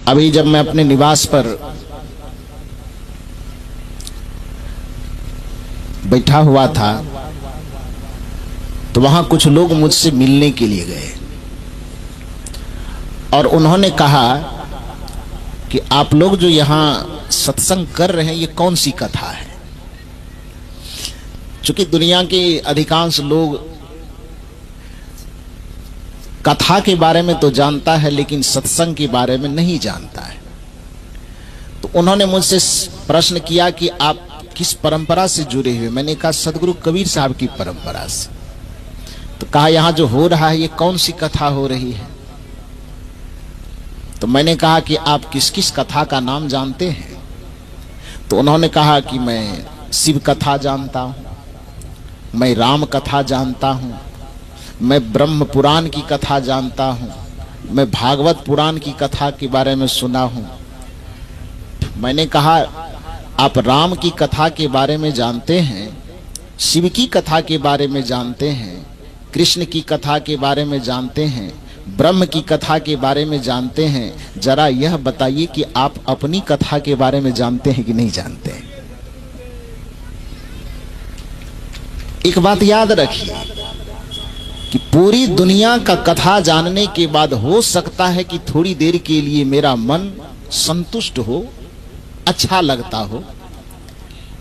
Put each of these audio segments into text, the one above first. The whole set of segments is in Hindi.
अभी जब मैं अपने निवास पर बैठा हुआ था तो वहां कुछ लोग मुझसे मिलने के लिए गए और उन्होंने कहा कि आप लोग जो यहां सत्संग कर रहे हैं ये कौन सी कथा है। चूंकि दुनिया के अधिकांश लोग कथा के बारे में तो जानता है लेकिन सत्संग के बारे में नहीं जानता है। तो उन्होंने मुझसे प्रश्न किया कि आप किस परंपरा से जुड़े हुए। मैंने कहा सदगुरु कबीर साहब की परंपरा से। तो कहा यहां जो हो रहा है ये कौन सी कथा हो रही है। तो मैंने कहा कि आप किस किस कथा का नाम जानते हैं। तो उन्होंने कहा कि मैं शिव कथा जानता हूं, मैं राम कथा जानता हूं, मैं ब्रह्म पुराण की कथा जानता हूं, मैं भागवत पुराण की कथा के बारे में सुना हूं। मैंने कहा आप राम की कथा के बारे में जानते हैं, शिव की कथा के बारे में जानते हैं, कृष्ण की कथा के बारे में जानते हैं, ब्रह्म की कथा के बारे में जानते हैं। जरा यह बताइए कि आप अपनी कथा के बारे में जानते हैं कि नहीं जानते हैं। एक बात याद रखिए कि पूरी दुनिया का कथा जानने के बाद हो सकता है कि थोड़ी देर के लिए मेरा मन संतुष्ट हो, अच्छा लगता हो,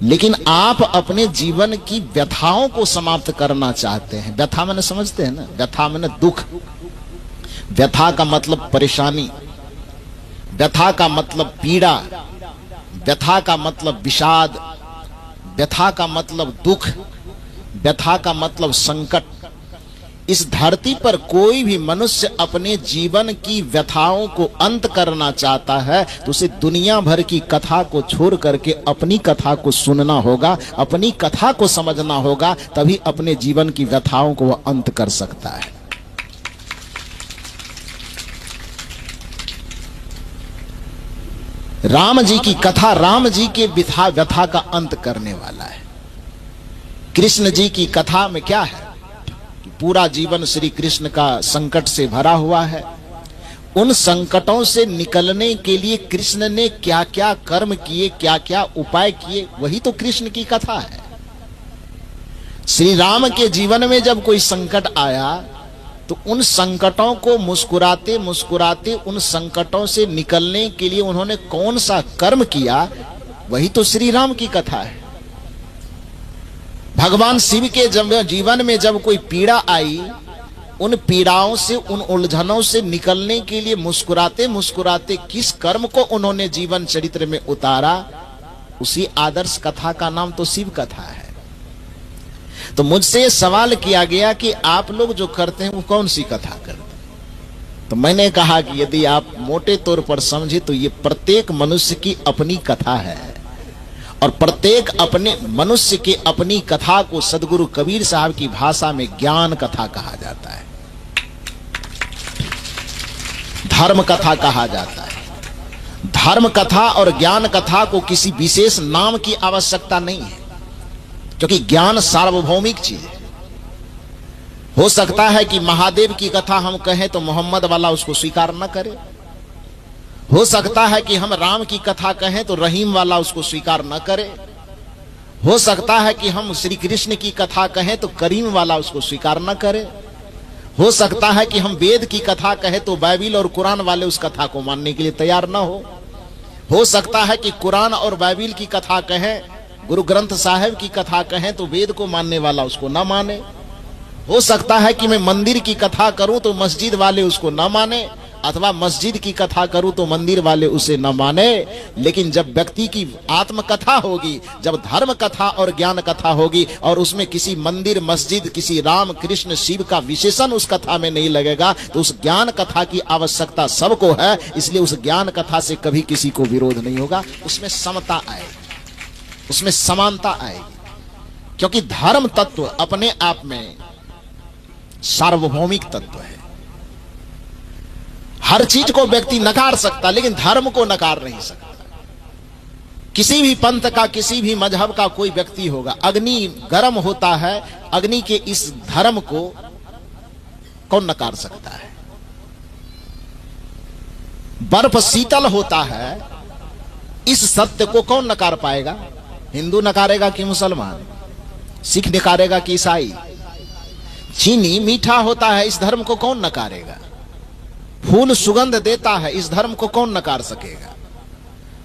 लेकिन आप अपने जीवन की व्यथाओं को समाप्त करना चाहते हैं। व्यथा मैंने समझते हैं ना, व्यथा मैंने दुख। व्यथा का मतलब परेशानी, व्यथा का मतलब पीड़ा, व्यथा का मतलब विषाद, व्यथा का मतलब दुख, व्यथा का मतलब संकट। इस धरती पर कोई भी मनुष्य अपने जीवन की व्यथाओं को अंत करना चाहता है तो उसे दुनिया भर की कथा को छोड़ करके अपनी कथा को सुनना होगा, अपनी कथा को समझना होगा, तभी अपने जीवन की व्यथाओं को वह अंत कर सकता है। राम जी की कथा राम जी के व्यथा का अंत करने वाला है। कृष्ण जी की कथा में क्या है, पूरा जीवन श्री कृष्ण का संकट से भरा हुआ है। उन संकटों से निकलने के लिए कृष्ण ने क्या क्या कर्म किए, क्या क्या उपाय किए, वही तो कृष्ण की कथा है। श्री राम के जीवन में जब कोई संकट आया तो उन संकटों को मुस्कुराते मुस्कुराते उन संकटों से निकलने के लिए उन्होंने कौन सा कर्म किया, वही तो श्री राम की कथा है। भगवान शिव के जीवन में जब कोई पीड़ा आई, उन पीड़ाओं से, उन उलझनों से निकलने के लिए मुस्कुराते मुस्कुराते किस कर्म को उन्होंने जीवन चरित्र में उतारा, उसी आदर्श कथा का नाम तो शिव कथा है। तो मुझसे सवाल किया गया कि आप लोग जो करते हैं वो कौन सी कथा करते हैं। तो मैंने कहा कि यदि आप मोटे तौर पर समझे तो ये प्रत्येक मनुष्य की अपनी कथा है और प्रत्येक अपने मनुष्य के अपनी कथा को सदगुरु कबीर साहब की भाषा में ज्ञान कथा कहा जाता है, धर्म कथा कहा जाता है। धर्म कथा और ज्ञान कथा को किसी विशेष नाम की आवश्यकता नहीं है, क्योंकि ज्ञान सार्वभौमिक चीज है। हो सकता है कि महादेव की कथा हम कहें तो मोहम्मद वाला उसको स्वीकार न करे, हो सकता है कि हम राम की कथा कहें तो रहीम वाला उसको स्वीकार न करे, हो सकता है कि हम श्री कृष्ण की कथा कहें तो करीम वाला उसको स्वीकार न करे, हो सकता है कि हम वेद की कथा कहें तो बाइबिल और कुरान वाले उस कथा को मानने के लिए तैयार न हो सकता है कि कुरान और बाइबिल की कथा कहें, गुरु ग्रंथ साहिब की कथा कहें तो वेद को मानने वाला उसको न माने, हो सकता है कि मैं मंदिर की कथा करूं तो मस्जिद वाले उसको न माने, अथवा मस्जिद की कथा करूं तो मंदिर वाले उसे न माने। लेकिन जब व्यक्ति की आत्मकथा होगी, जब धर्म कथा और ज्ञान कथा होगी और उसमें किसी मंदिर मस्जिद, किसी राम कृष्ण शिव का विशेषण उस कथा में नहीं लगेगा, तो उस ज्ञान कथा की आवश्यकता सबको है। इसलिए उस ज्ञान कथा से कभी किसी को विरोध नहीं होगा, उसमें समता आएगी, उसमें समानता आएगी, क्योंकि धर्म तत्व अपने आप में सार्वभौमिक तत्व है। हर चीज को व्यक्ति नकार सकता, लेकिन धर्म को नकार नहीं सकता। किसी भी पंथ का, किसी भी मजहब का कोई व्यक्ति होगा, अग्नि गर्म होता है, अग्नि के इस धर्म को कौन नकार सकता है। बर्फ शीतल होता है, इस सत्य को कौन नकार पाएगा? हिंदू नकारेगा कि मुसलमान? सिख नकारेगा कि ईसाई? चीनी मीठा होता है, इस धर्म को कौन नकारेगा? फूल सुगंध देता है, इस धर्म को कौन नकार सकेगा?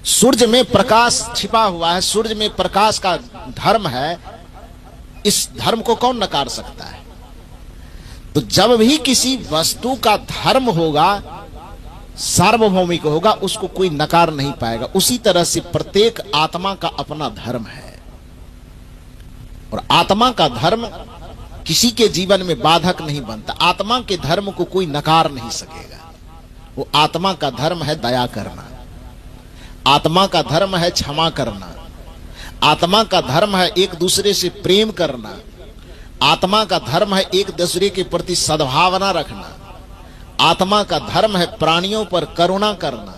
सूर्य में प्रकाश छिपा हुआ है, सूर्य में प्रकाश का धर्म है, इस धर्म को कौन नकार सकता है? तो जब भी किसी वस्तु का धर्म होगा, सार्वभौमिक होगा, उसको कोई नकार नहीं पाएगा। उसी तरह से प्रत्येक आत्मा का अपना धर्म है, और आत्मा का धर्म किसी के जीवन में बाधक नहीं बनता। आत्मा के धर्म को कोई नकार नहीं सकेगा। वो आत्मा का धर्म है दया करना, आत्मा का धर्म है क्षमा करना, आत्मा का धर्म है एक दूसरे से प्रेम करना, आत्मा का धर्म है एक दूसरे के प्रति सद्भावना रखना, आत्मा का धर्म है प्राणियों पर करुणा करना,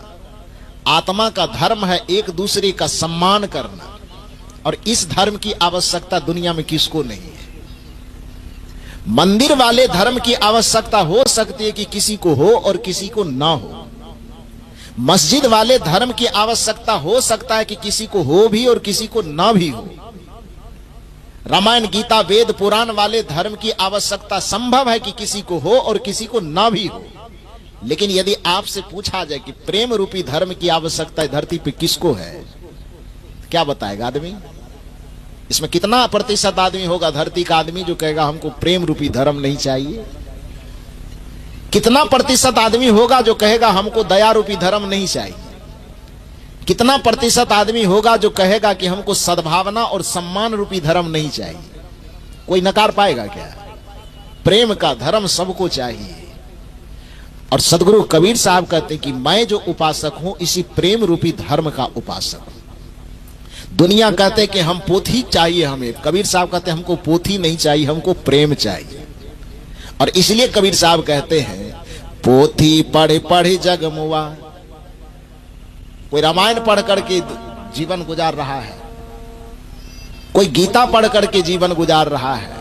आत्मा का धर्म है एक दूसरे का सम्मान करना। और इस धर्म की आवश्यकता दुनिया में किसको नहीं है। मंदिर वाले धर्म की आवश्यकता हो सकती है कि किसी को हो और किसी को ना हो। मस्जिद वाले धर्म की आवश्यकता हो सकता है कि किसी को हो भी और किसी को ना भी हो। रामायण गीता वेद पुराण वाले धर्म की आवश्यकता संभव है कि किसी को हो और किसी को ना भी हो। लेकिन यदि आपसे पूछा जाए कि प्रेम रूपी धर्म की आवश्यकता धरती पे किसको है, क्या बताएगा आदमी? इसमें कितना प्रतिशत आदमी होगा धरती का आदमी जो कहेगा हमको प्रेम रूपी धर्म नहीं चाहिए? कितना प्रतिशत आदमी होगा जो कहेगा हमको दया रूपी धर्म नहीं चाहिए? कितना प्रतिशत आदमी होगा जो कहेगा कि हमको सद्भावना और सम्मान रूपी धर्म नहीं चाहिए? कोई नकार पाएगा क्या? प्रेम का धर्म सबको चाहिए। और सदगुरु कबीर साहब कहते कि मैं जो उपासक हूं इसी प्रेम रूपी धर्म का उपासक हूं। दुनिया कहते कि हम पोथी चाहिए हमें, कबीर साहब कहते हमको पोथी नहीं चाहिए, हमको प्रेम चाहिए। और इसलिए कबीर साहब कहते हैं पोथी पढ़ पढ़ जग मुआ। कोई रामायण पढ़ करके जीवन गुजार रहा है, कोई गीता पढ़ करके जीवन गुजार रहा है,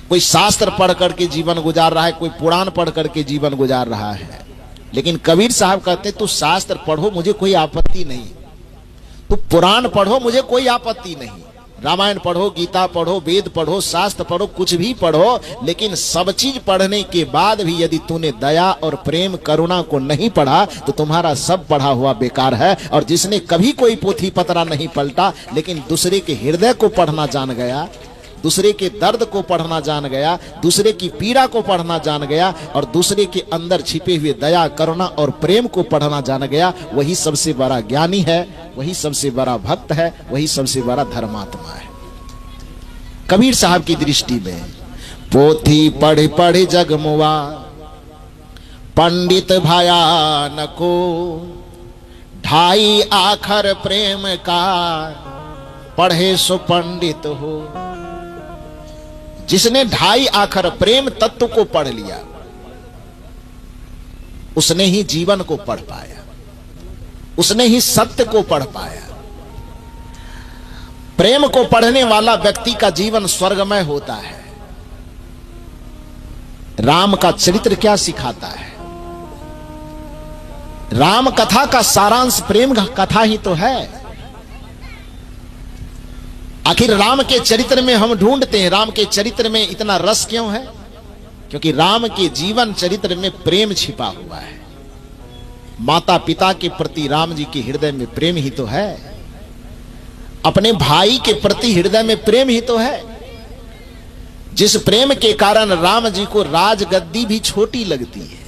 कोई शास्त्र पढ़ करके जीवन गुजार रहा है, कोई पुराण पढ़ करके जीवन गुजार रहा है। लेकिन कबीर साहब कहते तू शास्त्र पढ़ो मुझे कोई आपत्ति नहीं, तू पुराण पढ़ो मुझे कोई आपत्ति नहीं, रामायण पढ़ो, गीता पढ़ो, वेद पढ़ो, शास्त्र पढ़ो, कुछ भी पढ़ो, लेकिन सब चीज पढ़ने के बाद भी यदि तूने दया और प्रेम करुणा को नहीं पढ़ा तो तुम्हारा सब पढ़ा हुआ बेकार है। और जिसने कभी कोई पोथी पतरा नहीं पलटा लेकिन दूसरे के हृदय को पढ़ना जान गया, दूसरे के दर्द को पढ़ना जान गया, दूसरे की पीड़ा को पढ़ना जान गया और दूसरे के अंदर छिपे हुए दया करुणा और प्रेम को पढ़ना जान गया, वही सबसे बड़ा ज्ञानी है, वही सबसे बड़ा भक्त है, वही सबसे बड़ा धर्मात्मा है। कबीर साहब की दृष्टि में पोथी पढ़ पढ़ जग मुआ, पंडित भाया न को, ढाई आखर प्रेम का, पढ़े सो पंडित हो। जिसने ढाई आखर प्रेम तत्व को पढ़ लिया उसने ही जीवन को पढ़ पाया, उसने ही सत्य को पढ़ पाया। प्रेम को पढ़ने वाला व्यक्ति का जीवन स्वर्गमय होता है। राम का चरित्र क्या सिखाता है? राम कथा का सारांश प्रेम कथा ही तो है। आखिर राम के चरित्र में हम ढूंढते हैं राम के चरित्र में इतना रस क्यों है? क्योंकि राम के जीवन चरित्र में प्रेम छिपा हुआ है। माता पिता के प्रति राम जी के हृदय में प्रेम ही तो है, अपने भाई के प्रति हृदय में प्रेम ही तो है। जिस प्रेम के कारण राम जी को राजगद्दी भी छोटी लगती है,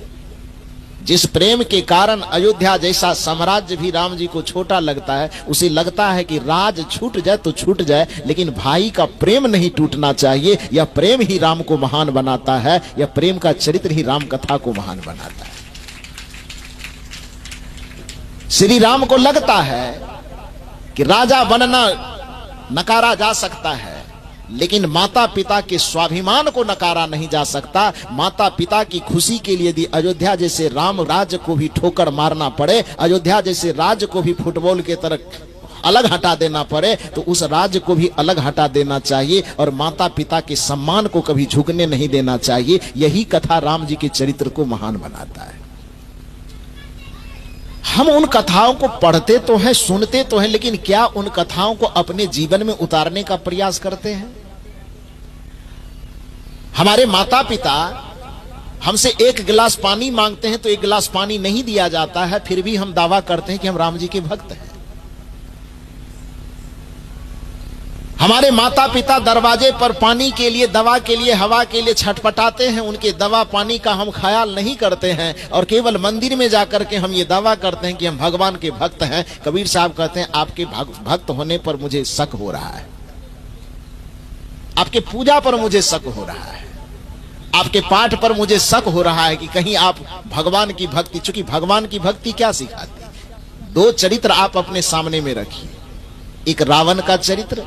जिस प्रेम के कारण अयोध्या जैसा साम्राज्य भी राम जी को छोटा लगता है, उसे लगता है कि राज छूट जाए तो छूट जाए लेकिन भाई का प्रेम नहीं टूटना चाहिए। यह प्रेम ही राम को महान बनाता है, यह प्रेम का चरित्र ही राम कथा को महान बनाता है। श्री राम को लगता है कि राजा बनना नकारा जा सकता है लेकिन माता पिता के स्वाभिमान को नकारा नहीं जा सकता। माता पिता की खुशी के लिए यदि अयोध्या जैसे राम राज्य को भी ठोकर मारना पड़े, अयोध्या जैसे राज्य को भी फुटबॉल के तरह अलग हटा देना पड़े तो उस राज्य को भी अलग हटा देना चाहिए और माता पिता के सम्मान को कभी झुकने नहीं देना चाहिए। यही कथा राम जी के चरित्र को महान बनाता है। हम उन कथाओं को पढ़ते तो हैं, सुनते तो हैं, लेकिन क्या उन कथाओं को अपने जीवन में उतारने का प्रयास करते हैं? हमारे माता पिता हमसे एक गिलास पानी मांगते हैं तो एक गिलास पानी नहीं दिया जाता है, फिर भी हम दावा करते हैं कि हम राम जी के भक्त हैं। हमारे माता पिता दरवाजे पर पानी के लिए, दवा के लिए, हवा के लिए छटपटाते हैं, उनके दवा पानी का हम ख्याल नहीं करते हैं और केवल मंदिर में जाकर के हम ये दावा करते हैं कि हम भगवान के भक्त हैं। कबीर साहब कहते हैं आपके भक्त होने पर मुझे शक हो रहा है, आपके पूजा पर मुझे शक हो रहा है, आपके पाठ पर मुझे शक हो रहा है कि कहीं आप भगवान की भक्ति, चूंकि भगवान की भक्ति क्या सिखाती है? दो चरित्र आप अपने सामने में रखिए, एक रावण का चरित्र,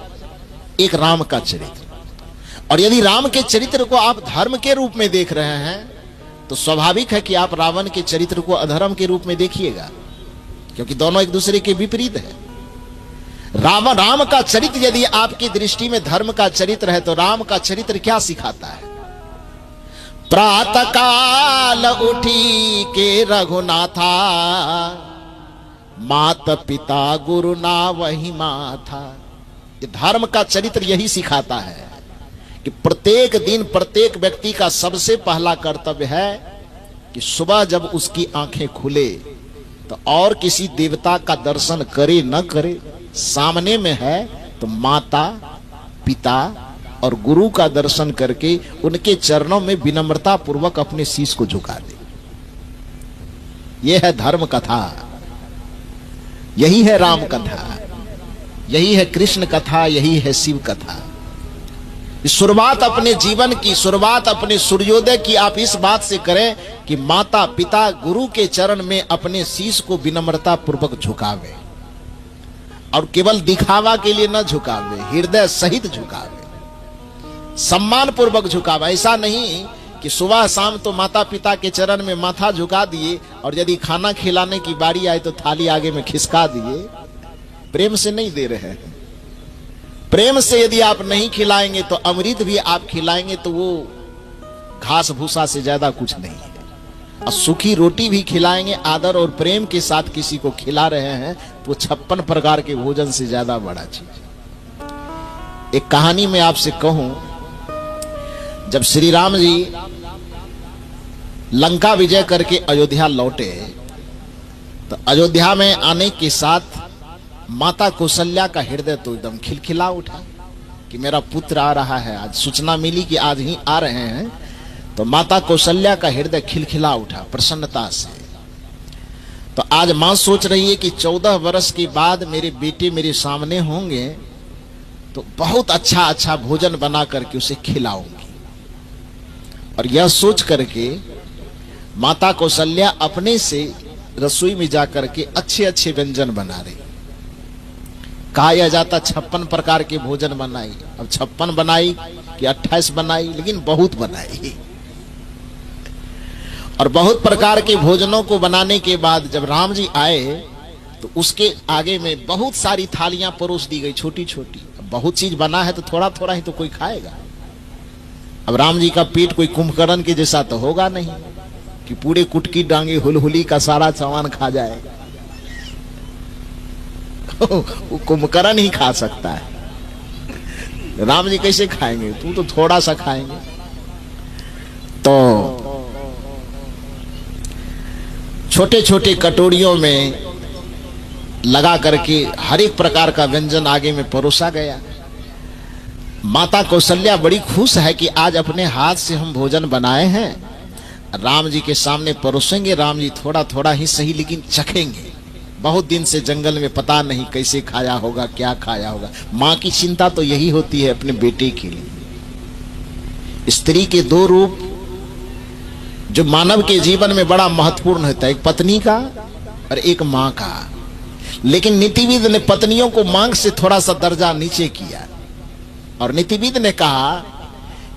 एक राम का चरित्र। और यदि राम के चरित्र को आप धर्म के रूप में देख रहे हैं तो स्वाभाविक है कि आप रावण के चरित्र को अधर्म के रूप में देखिएगा, क्योंकि दोनों एक दूसरे के विपरीत है। राम का चरित्र यदि आपकी दृष्टि में धर्म का चरित्र है तो राम का चरित्र क्या सिखाता है? प्रातः काल उठी के रघुनाथा, मात पिता गुरु ना वही माथा। ये धर्म का चरित्र यही सिखाता है कि प्रत्येक दिन प्रत्येक व्यक्ति का सबसे पहला कर्तव्य है कि सुबह जब उसकी आंखें खुले तो और किसी देवता का दर्शन करे न करे, सामने में है तो माता पिता और गुरु का दर्शन करके उनके चरणों में विनम्रता पूर्वक अपने शीश को झुका दे। यह है धर्म कथा, यही है राम कथा, यही है कृष्ण कथा, यही है शिव कथा। शुरुआत अपने जीवन की, शुरुआत अपने सूर्योदय की आप इस बात से करें कि माता पिता गुरु के चरण में अपने शीश को विनम्रता पूर्वक झुकावे, और केवल दिखावा के लिए न झुकावे, हृदय सहित झुकावे, सम्मान पूर्वक झुकावे। ऐसा नहीं कि सुबह शाम तो माता पिता के चरण में माथा झुका दिए और यदि खाना खिलाने की बारी आए तो थाली आगे में खिसका दिए। प्रेम से नहीं दे रहे हैं। प्रेम से यदि आप नहीं खिलाएंगे तो अमृत भी आप खिलाएंगे तो वो घास भूसा से ज्यादा कुछ नहीं है। और सूखी रोटी भी खिलाएंगे, आदर और प्रेम के साथ किसी को खिला रहे हैं तो 56 प्रकार के भोजन से ज्यादा बड़ा चीज। एक कहानी में आपसे कहूं, जब श्री राम जी लंका विजय करके अयोध्या लौटे तो अयोध्या में आने के साथ माता कौशल्या का हृदय तो एकदम खिलखिला उठा कि मेरा पुत्र आ रहा है। आज सूचना मिली कि आज ही आ रहे हैं तो माता कौशल्या का हृदय खिलखिला उठा प्रसन्नता से। तो आज मां सोच रही है कि 14 वर्ष के बाद मेरे बेटे मेरे सामने होंगे तो बहुत अच्छा अच्छा भोजन बना करके उसे खिलाऊंगी। और यह सोच करके माता कौशल्या अपने से रसोई में जाकर के अच्छे अच्छे व्यंजन बना रही। कहा जाता 56 प्रकार के भोजन बनाई। अब 56 बनाई कि 28 बनाई, लेकिन बहुत बनाई। और बहुत प्रकार के भोजनों को बनाने के बाद जब राम जी आए तो उसके आगे में बहुत सारी थालियां परोस दी गई, छोटी छोटी। अब बहुत चीज बना है तो थोड़ा थोड़ा ही तो कोई खाएगा। अब राम जी का पेट कोई कुंभकर्ण के जैसा तो होगा नहीं कि पूरे कुटकी डांगे हुलहुली का सारा सामान खा जाएगा। वो कुंभकर्ण ही खा सकता है, राम जी कैसे खाएंगे? तू तो थोड़ा सा खाएंगे। तो छोटे छोटे कटोरियों में लगा करके हर एक प्रकार का व्यंजन आगे में परोसा गया। माता कौशल्या बड़ी खुश है कि आज अपने हाथ से हम भोजन बनाए हैं, राम जी के सामने परोसेंगे। राम जी थोड़ा थोड़ा ही सही लेकिन चखेंगे। बहुत दिन से जंगल में पता नहीं कैसे खाया होगा, क्या खाया होगा। मां की चिंता तो यही होती है अपने बेटे के लिए। स्त्री के दो रूप जो मानव के जीवन में बड़ा महत्वपूर्ण होता है, एक पत्नी का और एक मां का। लेकिन नीतिविद ने पत्नियों को मांग से थोड़ा सा दर्जा नीचे किया और नीतिविद ने कहा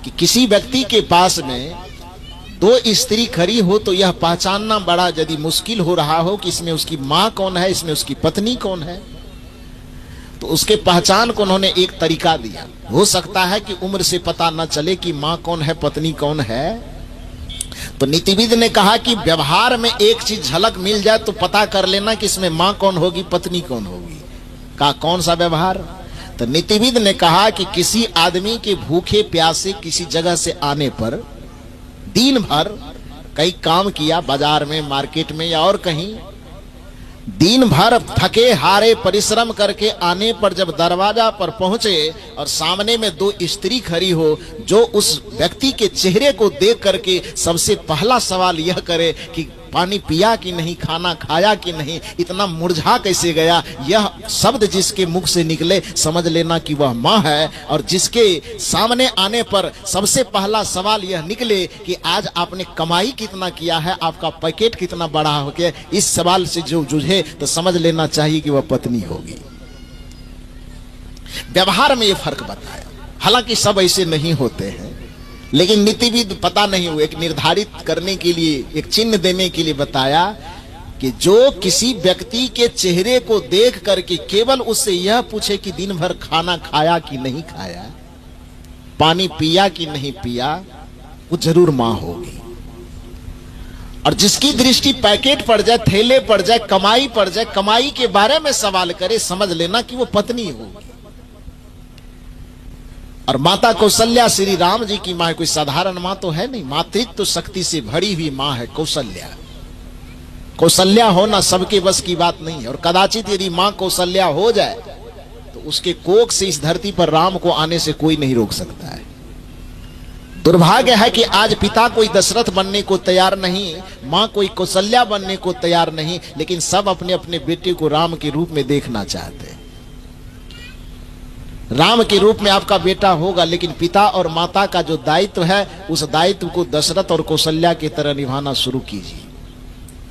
कि किसी व्यक्ति के पास में दो स्त्री खड़ी हो तो यह पहचानना बड़ा यदि मुश्किल हो रहा हो कि इसमें उसकी मां कौन है, इसमें उसकी पत्नी कौन है, तो उसके पहचान को उन्होंने एक तरीका दिया। हो सकता है कि उम्र से पता न चले कि मां कौन है पत्नी कौन है, तो नीतिविद ने कहा कि व्यवहार में एक चीज झलक मिल जाए तो पता कर लेना कि इसमें मां कौन होगी, पत्नी कौन होगी। कहा कौन सा व्यवहार? तो नीतिविद ने कहा कि किसी आदमी के भूखे प्यासे किसी जगह से आने पर, दिन भर कई काम किया, बाजार में, मार्केट में या और कहीं, दिन भर थके हारे परिश्रम करके आने पर जब दरवाजा पर पहुंचे और सामने में दो स्त्री खड़ी हो, जो उस व्यक्ति के चेहरे को देख करके सबसे पहला सवाल यह करे कि पानी पिया कि नहीं, खाना खाया कि नहीं, इतना मुरझा कैसे गया, यह शब्द जिसके मुख से निकले समझ लेना कि वह मां है। और जिसके सामने आने पर सबसे पहला सवाल यह निकले कि आज आपने कमाई कितना किया है, आपका पैकेट कितना बड़ा हो गया, इस सवाल से जो जूझे तो समझ लेना चाहिए कि वह पत्नी होगी। व्यवहार में यह फर्क बताया। हालांकि सब ऐसे नहीं होते हैं, लेकिन नीतिविद पता नहीं हुए एक निर्धारित करने के लिए, एक चिन्ह देने के लिए बताया कि जो किसी व्यक्ति के चेहरे को देख करके केवल उससे यह पूछे कि दिन भर खाना खाया कि नहीं खाया, पानी पिया कि नहीं पिया, वो जरूर मां होगी। और जिसकी दृष्टि पैकेट पड़ जाए, थैले पड़ जाए, कमाई पड़ जाए, कमाई के बारे में सवाल करे, समझ लेना कि वो पत्नी होगी। और माता कौशल्या श्री राम जी की मां, कोई साधारण मां तो है नहीं, मातृत्व शक्ति से भरी हुई मां है कौशल्या। कौशल्या होना सबके बस की बात नहीं है। और कदाचित यदि मां कौशल्या हो जाए तो उसके कोख से इस धरती पर राम को आने से कोई नहीं रोक सकता है। दुर्भाग्य है कि आज पिता कोई दशरथ बनने को तैयार नहीं, मां कोई कौशल्या बनने को तैयार नहीं, लेकिन सब अपने अपने बेटे को राम के रूप में देखना चाहते हैं। राम के रूप में आपका बेटा होगा, लेकिन पिता और माता का जो दायित्व है, उस दायित्व को दशरथ और कौशल्या की तरह निभाना शुरू कीजिए।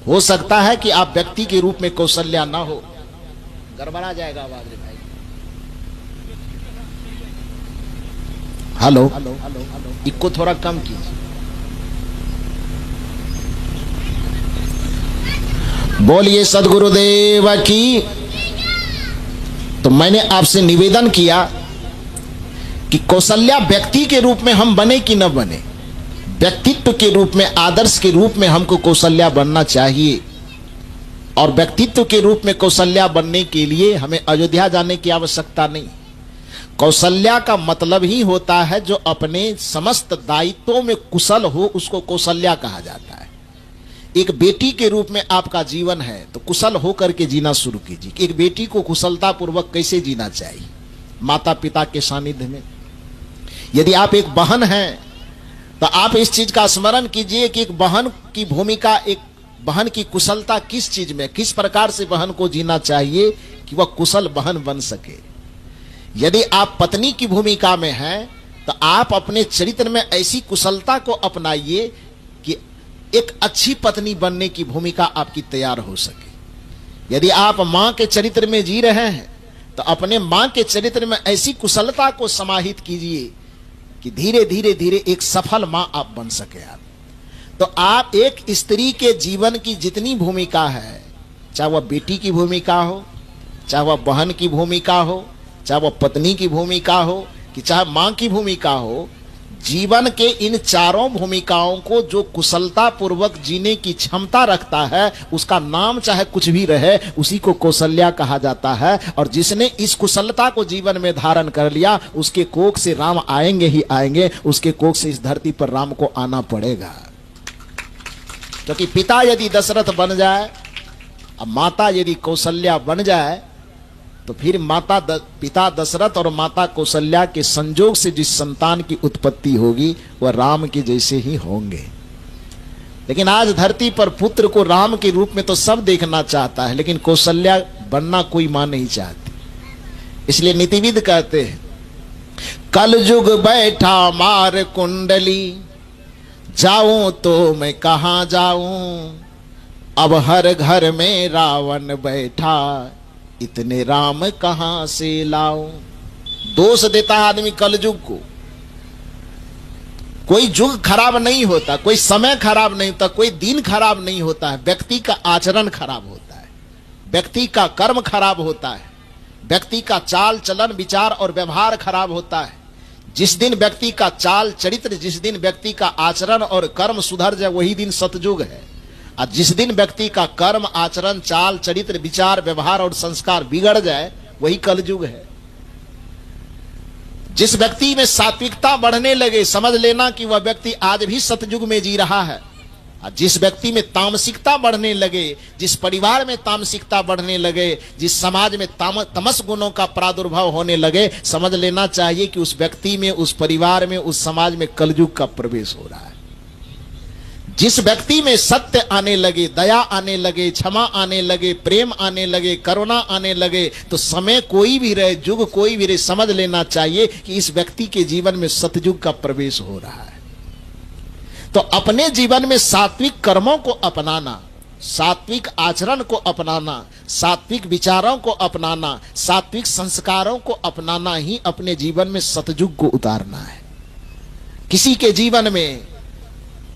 हो सकता है कि आप व्यक्ति के रूप में कौशल्या ना हो। गड़बड़ा जाएगा आवाज रे भाई। हेलो, इसको थोड़ा कम कीजिए। बोलिए सदगुरुदेव की। तो मैंने आपसे निवेदन किया कि कौशल्या व्यक्ति के रूप में हम बने कि न बने, व्यक्तित्व के रूप में, आदर्श के रूप में हमको कौशल्या बनना चाहिए। और व्यक्तित्व के रूप में कौशल्या बनने के लिए हमें अयोध्या जाने की आवश्यकता नहीं। कौशल्या का मतलब ही होता है जो अपने समस्त दायित्वों में कुशल हो, उसको कौशल्या कहा जाता है। एक बेटी के रूप में आपका जीवन है तो कुशल होकर के जीना शुरू कीजिए। एक बेटी को कुशलता पूर्वक कैसे जीना चाहिए, माता पिता के सानिध्य में। यदि आप एक बहन हैं तो आप इस चीज का स्मरण कीजिए कि एक बहन की भूमिका, एक बहन की कुशलता किस चीज में, किस प्रकार से बहन को जीना चाहिए कि वह कुशल बहन बन सके। यदि आप पत्नी की भूमिका में हैं तो आप अपने चरित्र में ऐसी कुशलता को अपनाइए कि एक अच्छी पत्नी बनने की भूमिका आपकी तैयार हो सके। यदि आप मां के चरित्र में जी रहे हैं तो अपने मां के चरित्र में ऐसी कुशलता को समाहित कीजिए कि धीरे धीरे धीरे एक सफल मां आप बन सके। आप तो आप एक स्त्री के जीवन की जितनी भूमिका है, चाहे वह बेटी की भूमिका हो, चाहे वह बहन की भूमिका हो, चाहे वह पत्नी की भूमिका हो, कि चाहे मां की भूमिका हो, जीवन के इन चारों भूमिकाओं को जो कुशलता पूर्वक जीने की क्षमता रखता है, उसका नाम चाहे कुछ भी रहे, उसी को कौशल्या कहा जाता है। और जिसने इस कुशलता को जीवन में धारण कर लिया, उसके कोख से राम आएंगे ही आएंगे, उसके कोख से इस धरती पर राम को आना पड़ेगा। क्योंकि पिता यदि दशरथ बन जाए, अब माता यदि कौशल्या बन जाए, तो फिर पिता दशरथ और माता कौशल्या के संजोग से जिस संतान की उत्पत्ति होगी वह राम के जैसे ही होंगे। लेकिन आज धरती पर पुत्र को राम के रूप में तो सब देखना चाहता है, लेकिन कौशल्या बनना कोई मां नहीं चाहती। इसलिए नीतिविद कहते हैं, कलयुग बैठा मार कुंडली, जाऊं तो मैं कहां जाऊं, अब हर घर में रावण बैठा, इतने राम कहां से लाऊं। दोष देता है आदमी कलयुग को। कोई युग खराब नहीं होता, कोई समय खराब नहीं होता, कोई दिन खराब नहीं होता है। व्यक्ति का आचरण खराब होता है, व्यक्ति का कर्म खराब होता है, व्यक्ति का चाल चलन विचार और व्यवहार खराब होता है। जिस दिन व्यक्ति का चाल चरित्र, जिस दिन व्यक्ति का आचरण और कर्म सुधर जाए वही दिन सतयुग है। और जिस दिन व्यक्ति का कर्म आचरण चाल चरित्र विचार व्यवहार और संस्कार बिगड़ जाए वही कलयुग है। जिस व्यक्ति में सात्विकता बढ़ने लगे समझ लेना कि वह व्यक्ति आज भी सतयुग में जी रहा है। और जिस व्यक्ति में तामसिकता बढ़ने लगे, जिस परिवार में तामसिकता बढ़ने लगे, जिस समाज में तमस गुणों का प्रादुर्भाव होने लगे, समझ लेना चाहिए कि उस व्यक्ति में, उस परिवार में, उस समाज में कलयुग का प्रवेश हो रहा है। जिस व्यक्ति में सत्य आने लगे, दया आने लगे, क्षमा आने लगे, प्रेम आने लगे, करुणा आने लगे, तो समय कोई भी रहे, युग कोई भी रहे, समझ लेना चाहिए कि इस व्यक्ति के जीवन में सतयुग का प्रवेश हो रहा है। तो अपने जीवन में सात्विक कर्मों को अपनाना, सात्विक आचरण को अपनाना, सात्विक विचारों को अपनाना, सात्विक संस्कारों को अपनाना ही अपने जीवन में सतयुग को उतारना है। किसी के जीवन में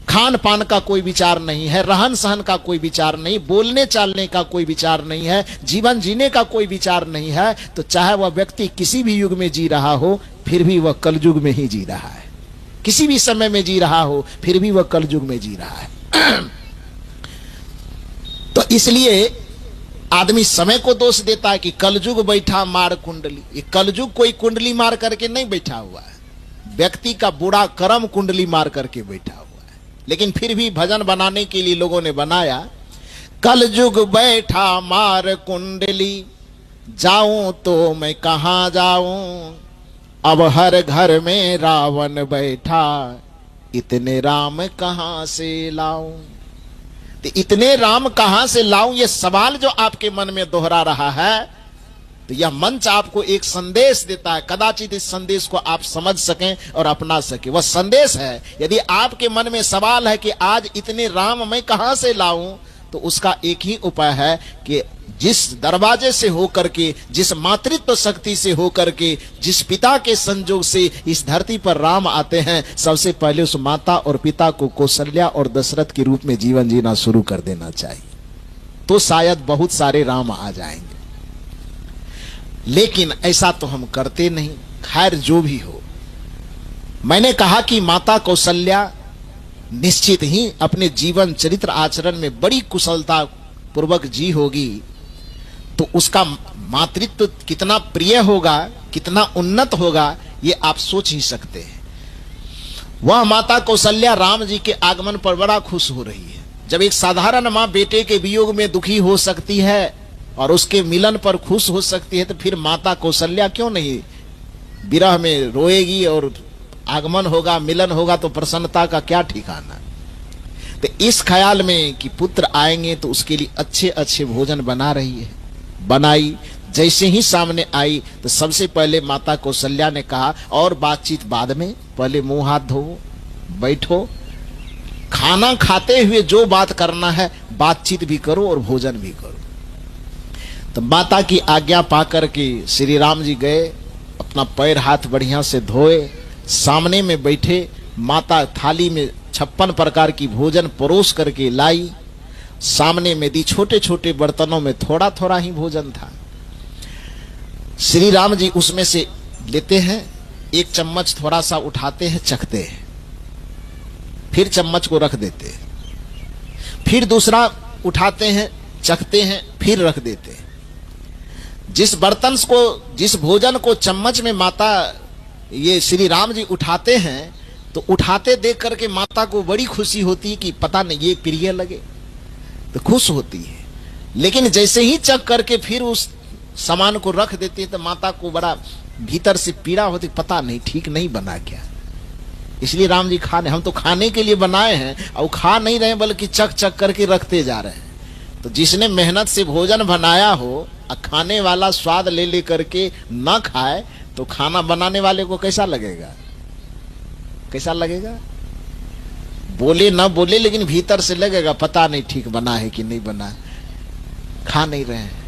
खान पान का कोई विचार नहीं है, रहन सहन का कोई विचार नहीं, बोलने चालने का कोई विचार नहीं है, जीवन जीने का कोई विचार नहीं है, तो चाहे वह व्यक्ति किसी भी युग में जी रहा हो फिर भी वह कलयुग में ही जी रहा है। किसी भी समय में जी रहा हो फिर भी वह कलयुग में जी रहा है। तो इसलिए आदमी समय को दोष देता है कि कलयुग बैठा मार कुंडली। ये कलयुग कोई कुंडली मार करके नहीं बैठा हुआ है, व्यक्ति का बुरा कर्म कुंडली मार करके बैठा हुआ है। लेकिन फिर भी भजन बनाने के लिए लोगों ने बनाया, कलयुग बैठा मार कुंडली, जाऊं तो मैं कहां जाऊं, अब हर घर में रावण बैठा, इतने राम कहां से लाऊं। तो इतने राम कहां से लाऊं, ये सवाल जो आपके मन में दोहरा रहा है, तो यह मंच आपको एक संदेश देता है। कदाचित इस संदेश को आप समझ सकें और अपना सकें। वह संदेश है, यदि आपके मन में सवाल है कि आज इतने राम मैं कहां से लाऊं, तो उसका एक ही उपाय है कि जिस दरवाजे से होकर के, जिस मातृत्व शक्ति से होकर के, जिस पिता के संजोग से इस धरती पर राम आते हैं, सबसे पहले उस माता और पिता को कौशल्या और दशरथ के रूप में जीवन जीना शुरू कर देना चाहिए, तो शायद बहुत सारे राम आ जाएंगे। लेकिन ऐसा तो हम करते नहीं। खैर जो भी हो, मैंने कहा कि माता कौशल्या निश्चित ही अपने जीवन चरित्र आचरण में बड़ी कुशलता पूर्वक जी होगी, तो उसका मातृत्व कितना प्रिय होगा, कितना उन्नत होगा, ये आप सोच ही सकते हैं। वह माता कौशल्या राम जी के आगमन पर बड़ा खुश हो रही है। जब एक साधारण मां बेटे के वियोग में दुखी हो सकती है और उसके मिलन पर खुश हो सकती है, तो फिर माता कौशल्या क्यों नहीं विरह में रोएगी, और आगमन होगा, मिलन होगा तो प्रसन्नता का क्या ठिकाना। तो इस ख्याल में कि पुत्र आएंगे तो उसके लिए अच्छे अच्छे भोजन बना रही है, बनाई। जैसे ही सामने आई तो सबसे पहले माता कौशल्या ने कहा, और बातचीत बाद में, पहले मुंह हाथ धो, बैठो, खाना खाते हुए जो बात करना है बातचीत भी करो और भोजन भी करो। तो माता की आज्ञा पाकर के श्री राम जी गए, अपना पैर हाथ बढ़िया से धोए, सामने में बैठे, माता थाली में 56 प्रकार की भोजन परोस करके लाई, सामने में दी। छोटे छोटे बर्तनों में थोड़ा थोड़ा ही भोजन था। श्री राम जी उसमें से लेते हैं, एक चम्मच थोड़ा सा उठाते हैं, चखते हैं, फिर चम्मच को रख देते हैं, फिर दूसरा उठाते हैं, चखते हैं, फिर रख देते हैं। जिस बर्तन को, जिस भोजन को चम्मच में माता ये श्री राम जी उठाते हैं, तो उठाते देख करके माता को बड़ी खुशी होती है कि पता नहीं ये प्रिय लगे, तो खुश होती है। लेकिन जैसे ही चख करके फिर उस सामान को रख देती है, तो माता को बड़ा भीतर से पीड़ा होती, पता नहीं ठीक नहीं बना क्या। इसलिए राम जी खाने, हम तो खाने के लिए बनाए हैं और खा नहीं रहे बल्कि चख चख करके रखते जा रहे हैं। तो जिसने मेहनत से भोजन बनाया हो और खाने वाला स्वाद ले ले करके ना खाए, तो खाना बनाने वाले को कैसा लगेगा, कैसा लगेगा। बोले ना बोले लेकिन भीतर से लगेगा पता नहीं ठीक बना है कि नहीं बना, खा नहीं रहे हैं।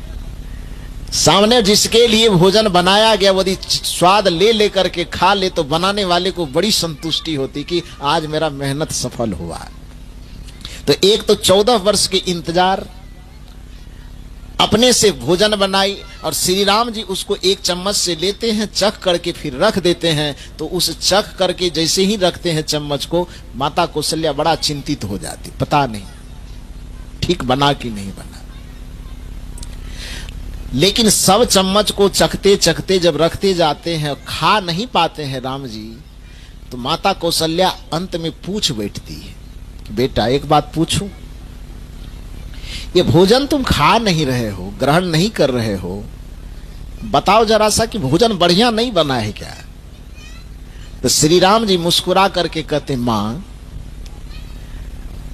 सामने जिसके लिए भोजन बनाया गया यदि स्वाद ले लेकर के खा ले, तो बनाने वाले को बड़ी संतुष्टि होती कि आज मेरा मेहनत सफल हुआ। तो एक तो 14 वर्ष के इंतजार, अपने से भोजन बनाई और श्री राम जी उसको एक चम्मच से लेते हैं, चख करके फिर रख देते हैं। तो उस चख करके जैसे ही रखते हैं चम्मच को, माता कौशल्या बड़ा चिंतित हो जाती, पता नहीं ठीक बना कि नहीं बना। लेकिन सब चम्मच को चखते चखते जब रखते जाते हैं, खा नहीं पाते हैं राम जी, तो माता कौशल्या अंत में पूछ बैठती है कि बेटा एक बात पूछूं, ये भोजन तुम खा नहीं रहे हो, ग्रहण नहीं कर रहे हो, बताओ जरा सा कि भोजन बढ़िया नहीं बना है क्या? तो श्री राम जी मुस्कुरा करके कहते, मां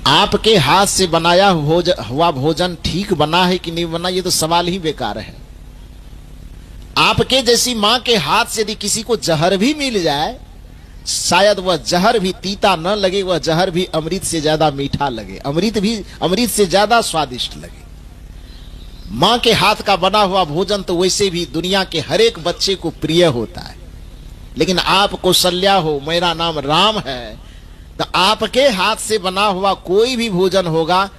आपके हाथ से बनाया हुआ भोजन ठीक बना है कि नहीं बना, ये तो सवाल ही बेकार है। आपके जैसी मां के हाथ से यदि किसी को जहर भी मिल जाए, शायद वह जहर भी तीता न लगे, वह जहर भी अमृत से ज्यादा मीठा लगे, अमृत भी अमृत से ज्यादा स्वादिष्ट लगे। मां के हाथ का बना हुआ भोजन तो वैसे भी दुनिया के हर एक बच्चे को प्रिय होता है, लेकिन आप कौशल्या हो, मेरा नाम राम है, तो आपके हाथ से बना हुआ कोई भी भोजन होगा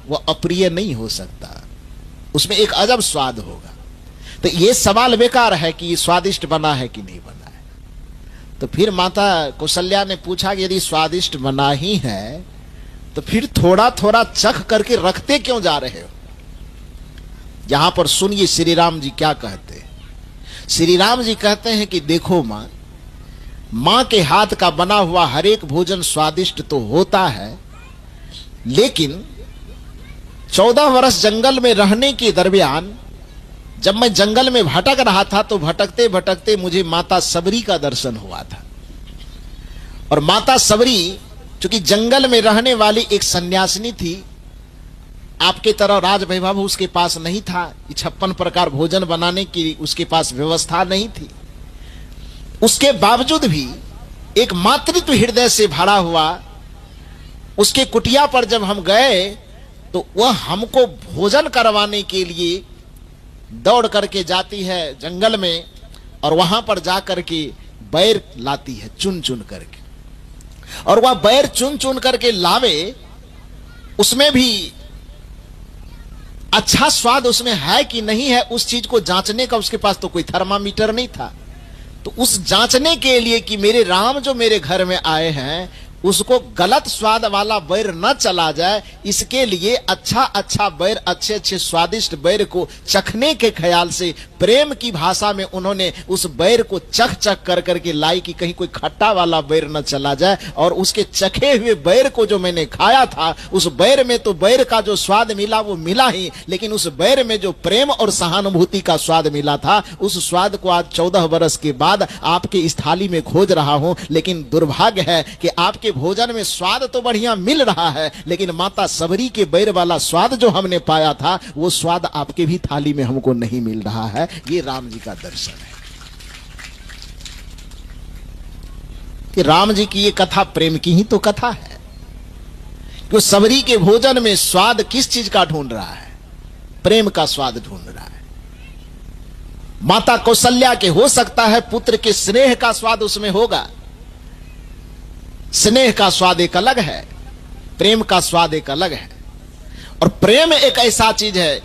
वह अप्रिय नहीं हो सकता, उसमें एक अजब स्वाद होगा। तो यह सवाल बेकार है कि स्वादिष्ट बना है कि नहीं बना है। तो फिर माता कौशल्या ने पूछा कि यदि स्वादिष्ट बना ही है तो फिर थोड़ा थोड़ा चख करके रखते क्यों जा रहे हो? यहां पर सुनिए श्री राम जी क्या कहते हैं। श्री राम जी कहते हैं कि देखो मां के हाथ का बना हुआ हर एक भोजन स्वादिष्ट तो होता है, लेकिन 14 वर्ष जंगल में रहने के दरमियान जब मैं जंगल में भटक रहा था तो भटकते भटकते मुझे माता सबरी का दर्शन हुआ था। और माता सबरी चूंकि जंगल में रहने वाली एक सन्यासिनी थी, आपके तरह राज वैभव उसके पास नहीं था, 56 प्रकार भोजन बनाने की उसके पास व्यवस्था नहीं थी। उसके बावजूद भी एक मातृत्व हृदय से भरा हुआ उसके कुटिया पर जब हम गए तो वह हमको भोजन करवाने के लिए दौड़ करके जाती है जंगल में, और वहां पर जाकर के बैर लाती है चुन चुन करके, और वह बैर चुन चुन करके लावे, उसमें भी अच्छा स्वाद उसमें है कि नहीं है उस चीज को जांचने का उसके पास तो कोई थर्मामीटर नहीं था। तो उस जांचने के लिए कि मेरे राम जो मेरे घर में आए हैं उसको गलत स्वाद वाला बैर न चला जाए, इसके लिए अच्छा अच्छा बैर, अच्छे अच्छे स्वादिष्ट बैर को चखने के ख्याल से प्रेम की भाषा में उन्होंने उस बैर को चख चख कर करके लाई कि कहीं कोई खट्टा वाला बैर न चला जाए। और उसके चखे हुए बैर को जो मैंने खाया था, उस बैर में तो बैर का जो स्वाद मिला वो मिला ही, लेकिन उस बैर में जो प्रेम और सहानुभूति का स्वाद मिला था, उस स्वाद को आज 14 वर्ष के बाद आपके इस थाली में खोज रहा हूं। लेकिन दुर्भाग्य है कि आपके भोजन में स्वाद तो बढ़िया मिल रहा है, लेकिन माता सबरी के बैर वाला स्वाद जो हमने पाया था वो स्वाद आपके भी थाली में हमको नहीं मिल रहा है। ये राम जी का दर्शन है कि राम जी की ये कथा प्रेम की ही तो कथा है कि सबरी के भोजन में स्वाद किस चीज का ढूंढ रहा है? प्रेम का स्वाद ढूंढ रहा है। माता कौशल्या के हो सकता है पुत्र के स्नेह का स्वाद उसमें होगा, स्नेह का स्वाद एक अलग है, प्रेम का स्वाद एक अलग है। और प्रेम एक ऐसा चीज है,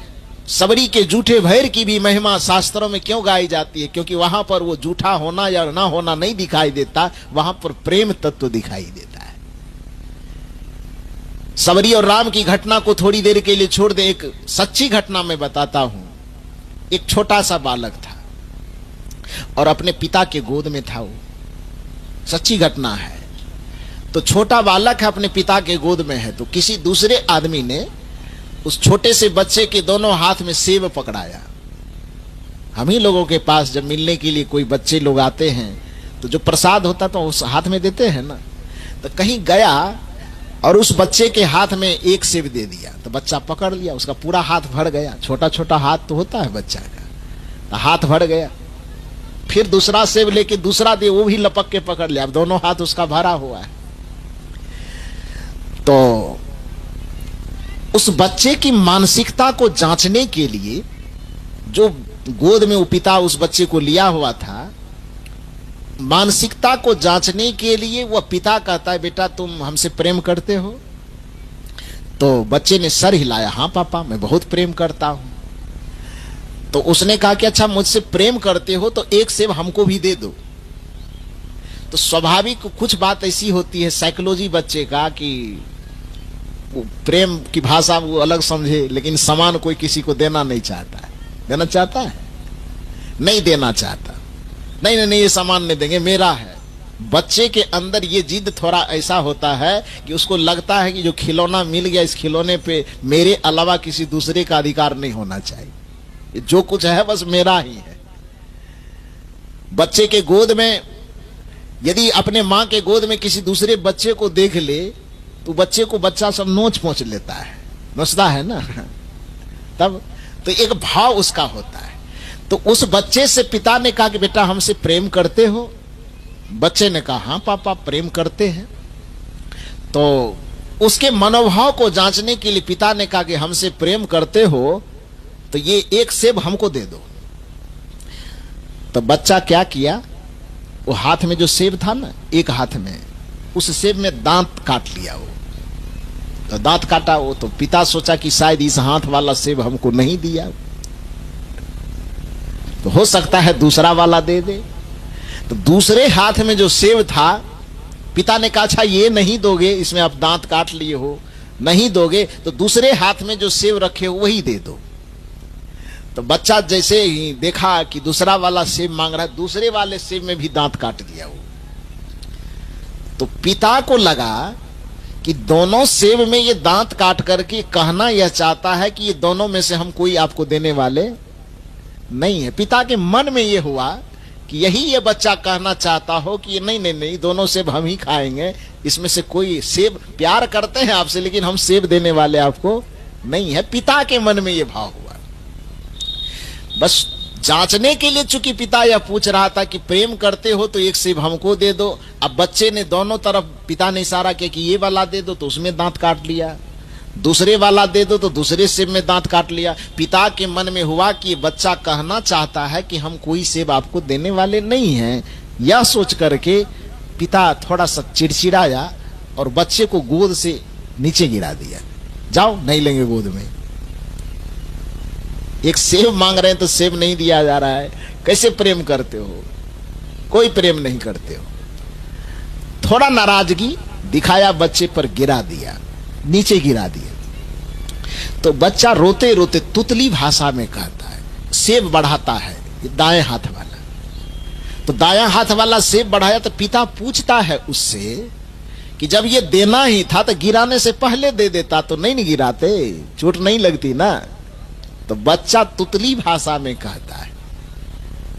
सबरी के जूठे भैर की भी महिमा शास्त्रों में क्यों गाई जाती है? क्योंकि वहां पर वो जूठा होना या ना होना नहीं दिखाई देता, वहां पर प्रेम तत्व दिखाई देता है। सबरी और राम की घटना को थोड़ी देर के लिए छोड़ दे, एक सच्ची घटना मैं बताता हूं। एक छोटा सा बालक था और अपने पिता के गोद में था, वो सच्ची घटना है। तो छोटा बालक है, अपने पिता के गोद में है, तो किसी दूसरे आदमी ने उस छोटे से बच्चे के दोनों हाथ में सेब पकड़ाया। हम ही लोगों के पास जब मिलने के लिए कोई बच्चे लोग आते हैं तो जो प्रसाद होता तो उस हाथ में देते हैं ना, तो कहीं गया और उस बच्चे के हाथ में एक सेब दे दिया, तो बच्चा पकड़ लिया, उसका पूरा हाथ भर गया। छोटा छोटा हाथ तो होता है बच्चा का, तो हाथ भर गया। फिर दूसरा सेब लेके दूसरा दे, वो भी लपक के पकड़ लिया, अब दोनों हाथ उसका भरा हुआ है। तो उस बच्चे की मानसिकता को जांचने के लिए जो गोद में वो पिता उस बच्चे को लिया हुआ था, मानसिकता को जांचने के लिए वह पिता कहता है, बेटा तुम हमसे प्रेम करते हो? तो बच्चे ने सर हिलाया, हाँ पापा मैं बहुत प्रेम करता हूं। तो उसने कहा कि अच्छा मुझसे प्रेम करते हो तो एक सेब हमको भी दे दो। तो स्वाभाविक कुछ बात ऐसी होती है साइकोलॉजी बच्चे का कि वो प्रेम की भाषा वो अलग समझे, लेकिन सामान कोई किसी को देना नहीं चाहता है। देना चाहता है? नहीं देना चाहता। नहीं नहीं नहीं, ये सामान नहीं देंगे, मेरा है। बच्चे के अंदर ये जिद थोड़ा ऐसा होता है कि उसको लगता है कि जो खिलौना मिल गया, इस खिलौने पे मेरे अलावा किसी दूसरे का अधिकार नहीं होना चाहिए, जो कुछ है बस मेरा ही है। बच्चे के गोद में यदि अपने मां के गोद में किसी दूसरे बच्चे को देख ले तो बच्चे को बच्चा सब नोच पहुंच लेता है, नोचता है ना तब तो एक भाव उसका होता है। तो उस बच्चे से पिता ने कहा कि बेटा हमसे प्रेम करते हो? बच्चे ने कहा हाँ पापा प्रेम करते हैं। तो उसके मनोभाव को जांचने के लिए पिता ने कहा कि हमसे प्रेम करते हो तो ये एक सेब हमको दे दो। तो बच्चा क्या किया, वो हाथ में जो सेब था ना, एक हाथ में, उस सेब में दांत काट लिया। वो तो दांत काटा, वो तो पिता सोचा कि शायद इस हाथ वाला सेब हमको नहीं दिया, तो हो सकता है दूसरा वाला दे दे। तो दूसरे हाथ में जो सेब था, पिता ने कहा अच्छा ये नहीं दोगे, इसमें आप दांत काट लिए हो, नहीं दोगे तो दूसरे हाथ में जो सेब रखे हो वही दे दो। तो बच्चा जैसे ही देखा कि दूसरा वाला सेब मांग रहा है, दूसरे वाले सेब में भी दांत काट दिया वो। तो पिता को लगा कि दोनों सेब में ये दांत काट करके कहना यह चाहता है कि ये दोनों में से हम कोई आपको देने वाले नहीं है। पिता के मन में ये हुआ कि यही ये बच्चा कहना चाहता हो कि नहीं नहीं नहीं, दोनों सेब हम ही खाएंगे, इसमें से कोई सेब, प्यार करते हैं आपसे लेकिन हम सेब देने वाले आपको नहीं है। पिता के मन में ये भाव हुआ। बस जांचने के लिए चूंकि पिता यह पूछ रहा था कि प्रेम करते हो तो एक सेब हमको दे दो। अब बच्चे ने दोनों तरफ, पिता ने इशारा किया कि ये वाला दे दो तो उसमें दांत काट लिया, दूसरे वाला दे दो तो दूसरे सेब में दांत काट लिया। पिता के मन में हुआ कि बच्चा कहना चाहता है कि हम कोई सेब आपको देने वाले नहीं हैं। यह सोच करके पिता थोड़ा सा चिड़चिड़ाया और बच्चे को गोद से नीचे गिरा दिया। जाओ, नहीं लेंगे गोद में। एक सेब मांग रहे हैं तो सेब नहीं दिया जा रहा है, कैसे प्रेम करते हो? कोई प्रेम नहीं करते हो। थोड़ा नाराजगी दिखाया, बच्चे पर गिरा दिया, नीचे गिरा दिया। तो बच्चा रोते रोते तुतली भाषा में कहता है, सेब बढ़ाता है दाएं हाथ वाला। तो दायां हाथ वाला सेब बढ़ाया तो पिता पूछता है उससे कि जब ये देना ही था तो गिराने से पहले दे देता तो नहीं गिराते, चोट नहीं लगती ना। तो बच्चा तुतली भाषा में कहता है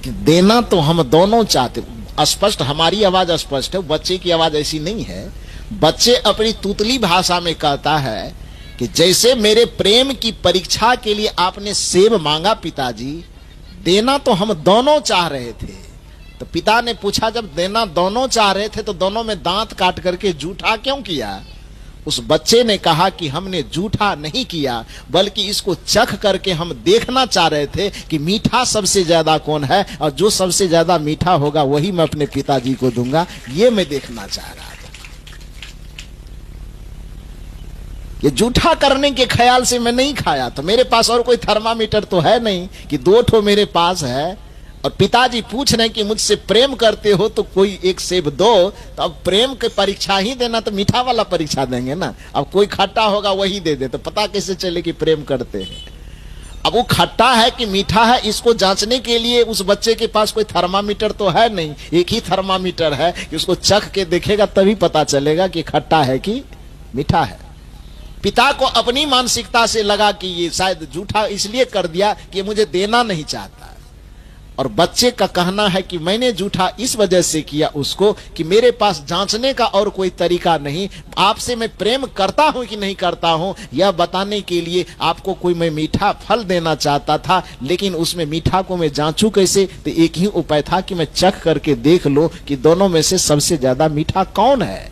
कि देना तो हम दोनों चाहते। स्पष्ट, हमारी आवाज स्पष्ट है, बच्चे की आवाज ऐसी नहीं है। बच्चे अपनी तुतली भाषा में कहता है कि जैसे मेरे प्रेम की परीक्षा के लिए आपने सेब मांगा पिताजी, देना तो हम दोनों चाह रहे थे। तो पिता ने पूछा जब देना दोनों चाह रहे थे तो दोनों में दांत काट करके जूठा क्यों किया? उस बच्चे ने कहा कि हमने जूठा नहीं किया, बल्कि इसको चख करके हम देखना चाह रहे थे कि मीठा सबसे ज्यादा कौन है, और जो सबसे ज्यादा मीठा होगा वही मैं अपने पिताजी को दूंगा, ये मैं देखना चाह रहा था। ये जूठा करने के ख्याल से मैं नहीं खाया। तो मेरे पास और कोई थर्मामीटर तो है नहीं कि दो ठो मेरे पास है, और पिताजी पूछ रहे हैं कि मुझसे प्रेम करते हो तो कोई एक सेब दो। तो अब प्रेम की परीक्षा ही देना तो मीठा वाला परीक्षा देंगे ना। अब कोई खट्टा होगा वही दे दे, तो पता कैसे चले कि प्रेम करते हैं? अब वो खट्टा है कि मीठा है, इसको जांचने के लिए उस बच्चे के पास कोई थर्मामीटर तो है नहीं। एक ही थर्मामीटर है कि उसको चख के देखेगा तभी पता चलेगा कि खट्टा है कि मीठा है। पिता को अपनी मानसिकता से लगा कि ये शायद जूठा इसलिए कर दिया कि मुझे देना नहीं चाहता, और बच्चे का कहना है कि मैंने जूठा इस वजह से किया उसको कि मेरे पास जांचने का और कोई तरीका नहीं। आपसे मैं प्रेम करता हूं कि नहीं करता हूं यह बताने के लिए आपको कोई मैं मीठा फल देना चाहता था, लेकिन उसमें मीठा को मैं जांचूं कैसे? तो एक ही उपाय था कि मैं चख करके देख लो कि दोनों में से सबसे ज्यादा मीठा कौन है,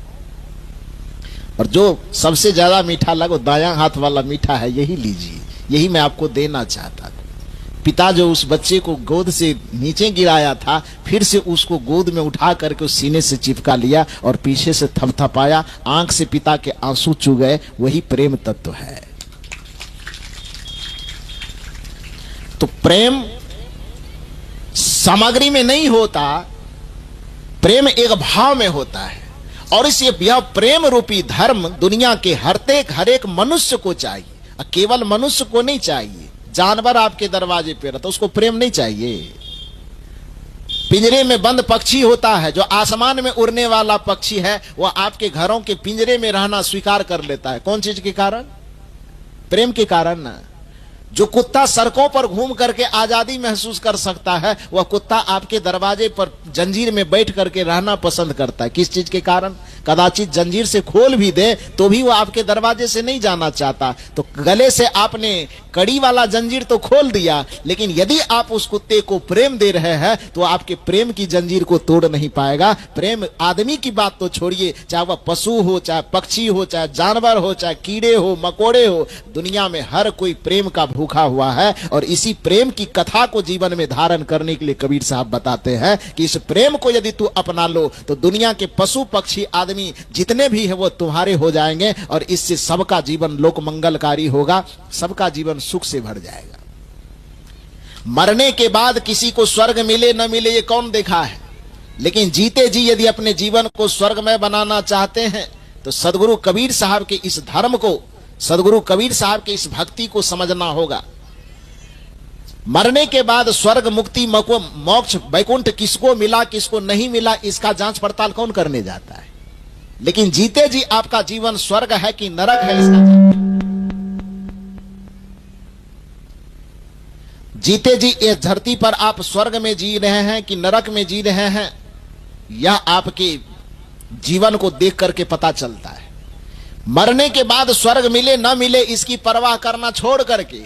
और जो सबसे ज्यादा मीठा लगा दायां हाथ वाला मीठा है, यही लीजिए, यही मैं आपको देना चाहता था। पिता जो उस बच्चे को गोद से नीचे गिराया था, फिर से उसको गोद में उठा करके उस सीने से चिपका लिया और पीछे से थपथपाया। आंख से पिता के आंसू चू गए। वही प्रेम तत्व है। तो प्रेम सामग्री में नहीं होता, प्रेम एक भाव में होता है। और इस यह प्रेम रूपी धर्म दुनिया के हर एक मनुष्य को चाहिए। केवल मनुष्य को नहीं चाहिए, जानवर आपके दरवाजे पे रहता, उसको प्रेम नहीं चाहिए। पिंजरे में बंद पक्षी होता है, जो आसमान में उड़ने वाला पक्षी है, वह आपके घरों के पिंजरे में रहना स्वीकार कर लेता है। कौन चीज के कारण? प्रेम के कारण ना। जो कुत्ता सड़कों पर घूम करके आजादी महसूस कर सकता है, वह कुत्ता आपके दरवाजे पर जंजीर में बैठ करके रहना पसंद करता है। किस चीज के कारण? कदाचित जंजीर से खोल भी दे तो भी वह आपके दरवाजे से नहीं जाना चाहता। तो गले से आपने कड़ी वाला जंजीर तो खोल दिया, लेकिन यदि आप उस कुत्ते को प्रेम दे रहे हैं तो आपके प्रेम की जंजीर को तोड़ नहीं पाएगा। प्रेम आदमी की बात तो छोड़िए, चाहे वह पशु हो, चाहे पक्षी हो, चाहे जानवर हो, चाहे कीड़े हो, मकोड़े हो, दुनिया में हर कोई प्रेम का भूखा हुआ है। और इसी प्रेम की कथा को जीवन में धारण करने के लिए कबीर साहब बताते हैं कि इस प्रेम को यदि तू अपना लो तो दुनिया के पशु पक्षी आदमी जितने भी है वो तुम्हारे हो जाएंगे, और इससे सबका जीवन लोक मंगलकारी होगा, सबका जीवन सुख से भर जाएगा। मरने के बाद किसी को स्वर्ग मिले न मिले ये कौन देखा है, लेकिन जीते जी यदि अपने जीवन को स्वर्गमय बनाना चाहते हैं तो सदगुरु कबीर साहब के इस धर्म को, सदगुरु कबीर साहब के इस भक्ति को समझना होगा। मरने के बाद स्वर्ग, मुक्ति, मोक्ष, वैकुंठ किसको मिला किसको नहीं मिला, इसका जांच पड़ताल कौन करने जाता है। लेकिन जीते जी आपका जीवन स्वर्ग है कि नरक है, इसका जीते जी इस धरती पर आप स्वर्ग में जी रहे हैं कि नरक में जी रहे हैं, यह आपके जीवन को देख करके पता चलता है। मरने के बाद स्वर्ग मिले न मिले इसकी परवाह करना छोड़ करके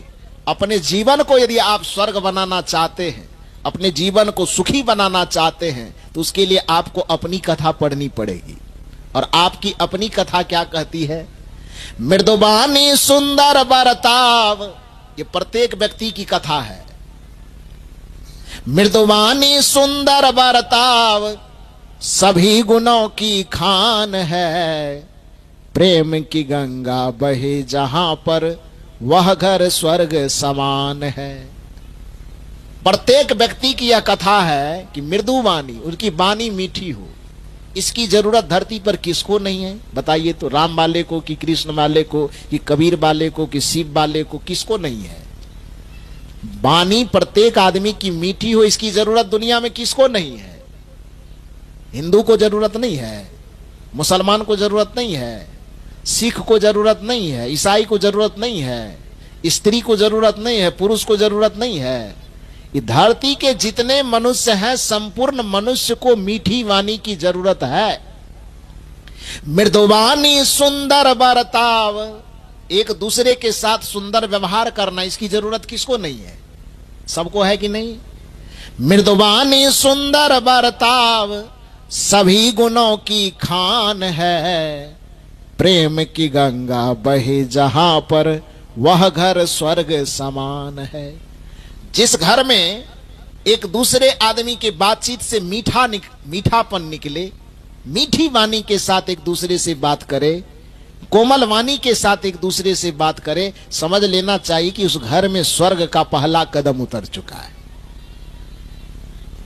अपने जीवन को यदि आप स्वर्ग बनाना चाहते हैं, अपने जीवन को सुखी बनाना चाहते हैं, तो उसके लिए आपको अपनी कथा पढ़नी पड़ेगी। और आपकी अपनी कथा क्या कहती है? मृदुबानी सुंदर बरताव, ये प्रत्येक व्यक्ति की कथा है। मृदुबानी सुंदर बरताव सभी गुणों की खान है, प्रेम की गंगा बहे जहां पर वह घर स्वर्ग समान है। प्रत्येक व्यक्ति की यह कथा है कि मृदुवाणी, उनकी वाणी मीठी हो, इसकी जरूरत धरती पर किसको नहीं है? बताइए तो, राम वाले को कि कृष्ण वाले को कि कबीर वाले को कि शिव वाले को, किसको नहीं है? वाणी प्रत्येक आदमी की मीठी हो, इसकी जरूरत दुनिया में किसको नहीं है? हिंदू को जरूरत नहीं है, मुसलमान को जरूरत नहीं है, सिख को जरूरत नहीं है, ईसाई को जरूरत नहीं है, स्त्री को जरूरत नहीं है, पुरुष को जरूरत नहीं है। ये धरती के जितने मनुष्य हैं, संपूर्ण मनुष्य को मीठी वाणी की जरूरत है। मृदुवाणी सुंदर बरताव, एक दूसरे के साथ सुंदर व्यवहार करना, इसकी जरूरत किसको नहीं है? सबको है कि नहीं? मृदुवाणी सुंदर बरताव सभी गुणों की खान है, प्रेम की गंगा बहे जहां पर वह घर स्वर्ग समान है। जिस घर में एक दूसरे आदमी के बातचीत से मीठापन निकले, मीठी वाणी के साथ एक दूसरे से बात करे, कोमल वाणी के साथ एक दूसरे से बात करे, समझ लेना चाहिए कि उस घर में स्वर्ग का पहला कदम उतर चुका है।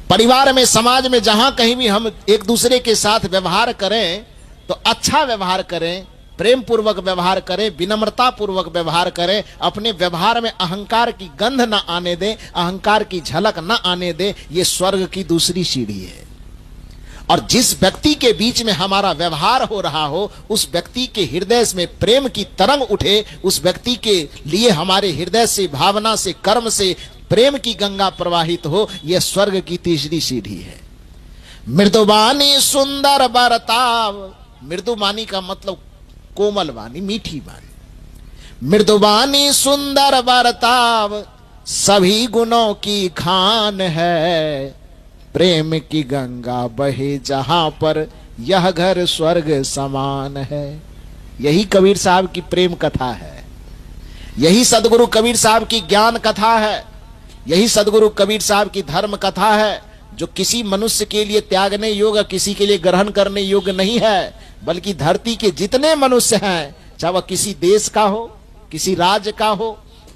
परिवार में, समाज में, जहां कहीं भी हम एक दूसरे के साथ व्यवहार करें तो अच्छा व्यवहार करें, प्रेम पूर्वक व्यवहार करें, विनम्रता पूर्वक व्यवहार करें, अपने व्यवहार में अहंकार की गंध न आने दें, अहंकार की झलक न आने दें। यह स्वर्ग की दूसरी सीढ़ी है। और जिस व्यक्ति के बीच में हमारा व्यवहार हो रहा हो, उस व्यक्ति के हृदय में प्रेम की तरंग उठे, उस व्यक्ति के लिए हमारे हृदय से, भावना से, कर्म से प्रेम की गंगा प्रवाहित हो, यह स्वर्ग की तीसरी सीढ़ी है। मृदुवाणी सुंदर बरताव, मृदुवाणी का मतलब कोमल वाणी, मीठी वाणी। मृदुवाणी सुंदर बरताव सभी गुणों की खान है, प्रेम की गंगा बहे जहां पर यह घर स्वर्ग समान है। यही कबीर साहब की प्रेम कथा है, यही सदगुरु कबीर साहब की ज्ञान कथा है, यही सदगुरु कबीर साहब की धर्म कथा है, जो किसी मनुष्य के लिए त्यागने योग्य, किसी के लिए ग्रहण करने योग्य नहीं है, बल्कि धरती के जितने मनुष्य हैं, चाहे वह किसी देश का हो, किसी राज्य का हो,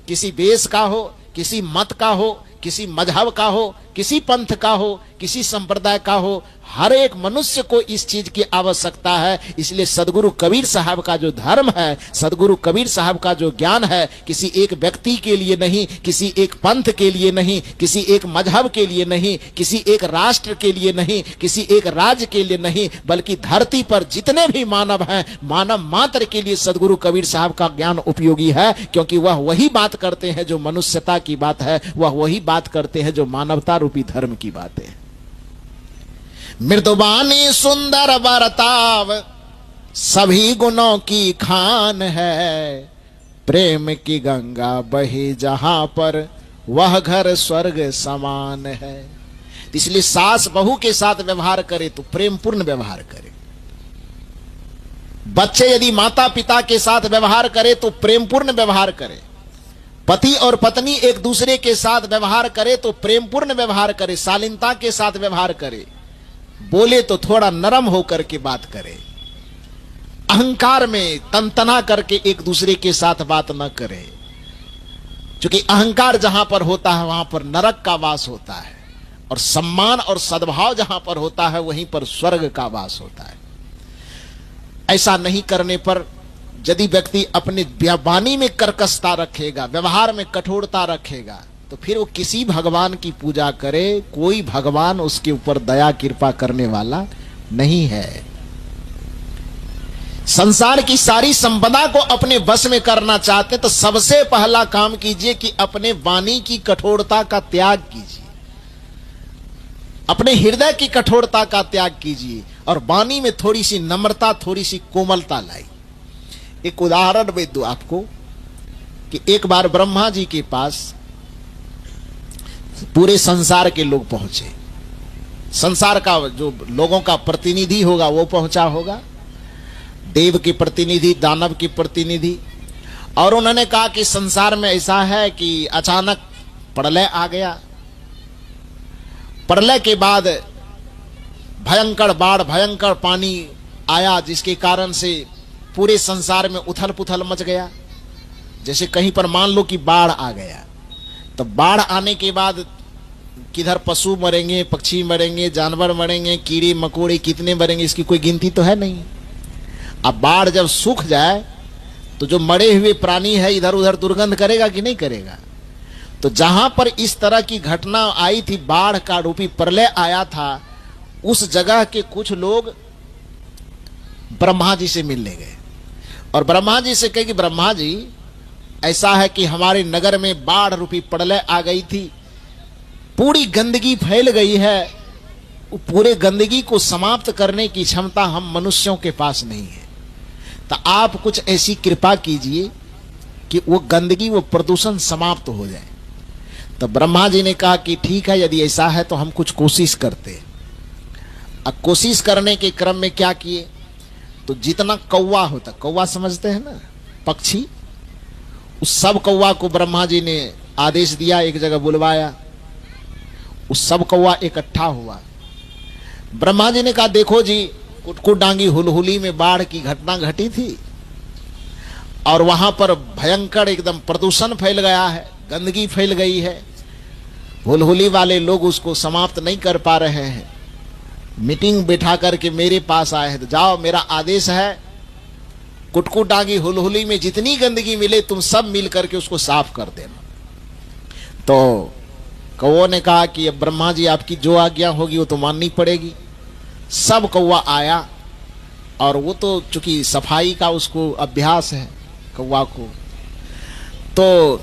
किसी वेश का हो, किसी मत का हो, किसी मजहब का हो, किसी पंथ का हो, किसी संप्रदाय का हो, हर एक मनुष्य को इस चीज की आवश्यकता है। इसलिए सदगुरु कबीर साहब का जो धर्म है, सदगुरु कबीर साहब का जो ज्ञान है, किसी एक व्यक्ति के लिए नहीं, किसी एक पंथ के लिए नहीं, किसी एक मजहब के लिए नहीं, किसी एक राष्ट्र के लिए नहीं, किसी एक राज्य के लिए नहीं, बल्कि धरती पर जितने भी मानव हैं, मानव मात्र के लिए सदगुरु कबीर साहब का ज्ञान उपयोगी है। क्योंकि वह वही बात करते हैं जो मनुष्यता की बात है, वह वही बात करते हैं जो मानवता रूपी धर्म की बातें हैं। मृदुबानी सुंदर बर्ताव सभी गुणों की खान है, प्रेम की गंगा बही जहां पर वह घर स्वर्ग समान है। इसलिए सास बहू के साथ व्यवहार करे तो प्रेम पूर्ण व्यवहार करे, बच्चे यदि माता पिता के साथ व्यवहार करे तो प्रेम पूर्ण व्यवहार करे, पति और पत्नी एक दूसरे के साथ व्यवहार करे तो प्रेम पूर्ण व्यवहार करे, शालीनता के साथ व्यवहार करे, बोले तो थोड़ा नरम होकर के बात करे, अहंकार में तनतना करके एक दूसरे के साथ बात न करे। क्योंकि अहंकार जहां पर होता है वहां पर नरक का वास होता है, और सम्मान और सद्भाव जहां पर होता है वहीं पर स्वर्ग का वास होता है। ऐसा नहीं करने पर यदि व्यक्ति अपने वाणी में कर्कशता रखेगा, व्यवहार में कठोरता रखेगा, तो फिर वो किसी भगवान की पूजा करे, कोई भगवान उसके ऊपर दया कृपा करने वाला नहीं है। संसार की सारी संपदा को अपने बस में करना चाहते तो सबसे पहला काम कीजिए कि अपने वाणी की कठोरता का त्याग कीजिए, अपने हृदय की कठोरता का त्याग कीजिए और वाणी में थोड़ी सी नम्रता, थोड़ी सी कोमलता लाई। एक उदाहरण मैं दूं आपको कि एक बार ब्रह्मा जी के पास पूरे संसार के लोग पहुंचे। संसार का जो लोगों का प्रतिनिधि होगा वो पहुंचा होगा, देव के प्रतिनिधि, दानव के प्रतिनिधि, और उन्होंने कहा कि संसार में ऐसा है कि अचानक प्रलय आ गया। प्रलय के बाद भयंकर बाढ़, भयंकर पानी आया, जिसके कारण से पूरे संसार में उथल पुथल मच गया। जैसे कहीं पर मान लो कि बाढ़ आ गया, तो बाढ़ आने के बाद किधर पशु मरेंगे, पक्षी मरेंगे, जानवर मरेंगे, कीड़े मकोड़े कितने मरेंगे इसकी कोई गिनती तो है नहीं। अब बाढ़ जब सूख जाए तो जो मरे हुए प्राणी है इधर उधर दुर्गंध करेगा कि नहीं करेगा। तो जहां पर इस तरह की घटना आई थी, बाढ़ का रूपी प्रलय आया था, उस जगह के कुछ लोग ब्रह्मा जी से मिलने गए और ब्रह्मा जी से कहे कि ब्रह्मा जी, ऐसा है कि हमारे नगर में बाढ़ रूपी प्रलय आ गई थी, पूरी गंदगी फैल गई है, पूरे गंदगी को समाप्त करने की क्षमता हम मनुष्यों के पास नहीं है, तो आप कुछ ऐसी कृपा कीजिए कि वो गंदगी, वो प्रदूषण समाप्त हो जाए। तो ब्रह्मा जी ने कहा कि ठीक है, यदि ऐसा है तो हम कुछ कोशिश करते। अब कोशिश करने के क्रम में क्या किए, तो जितना कौवा होता, कौवा समझते हैं ना, पक्षी, उस सब कौवा को ब्रह्मा जी ने आदेश दिया, एक जगह बुलवाया, उस सब कौवा इकट्ठा हुआ। ब्रह्मा जी ने कहा देखो जी, कुटकुट डांगी हुलहुली में बाढ़ की घटना घटी थी और वहां पर भयंकर एकदम प्रदूषण फैल गया है, गंदगी फैल गई है, हुलहुली वाले लोग उसको समाप्त नहीं कर पा रहे हैं, मीटिंग बैठा करके मेरे पास आए हैं, तो जाओ मेरा आदेश है, कुटकुट डांगी हुलहुली में जितनी गंदगी मिले तुम सब मिल करके उसको साफ कर देना। तो कौओं ने कहा कि अब ब्रह्मा जी आपकी जो आज्ञा होगी वो तो माननी पड़ेगी। सब कौवा आया और वो तो चूंकि सफाई का उसको अभ्यास है कौवा को, तो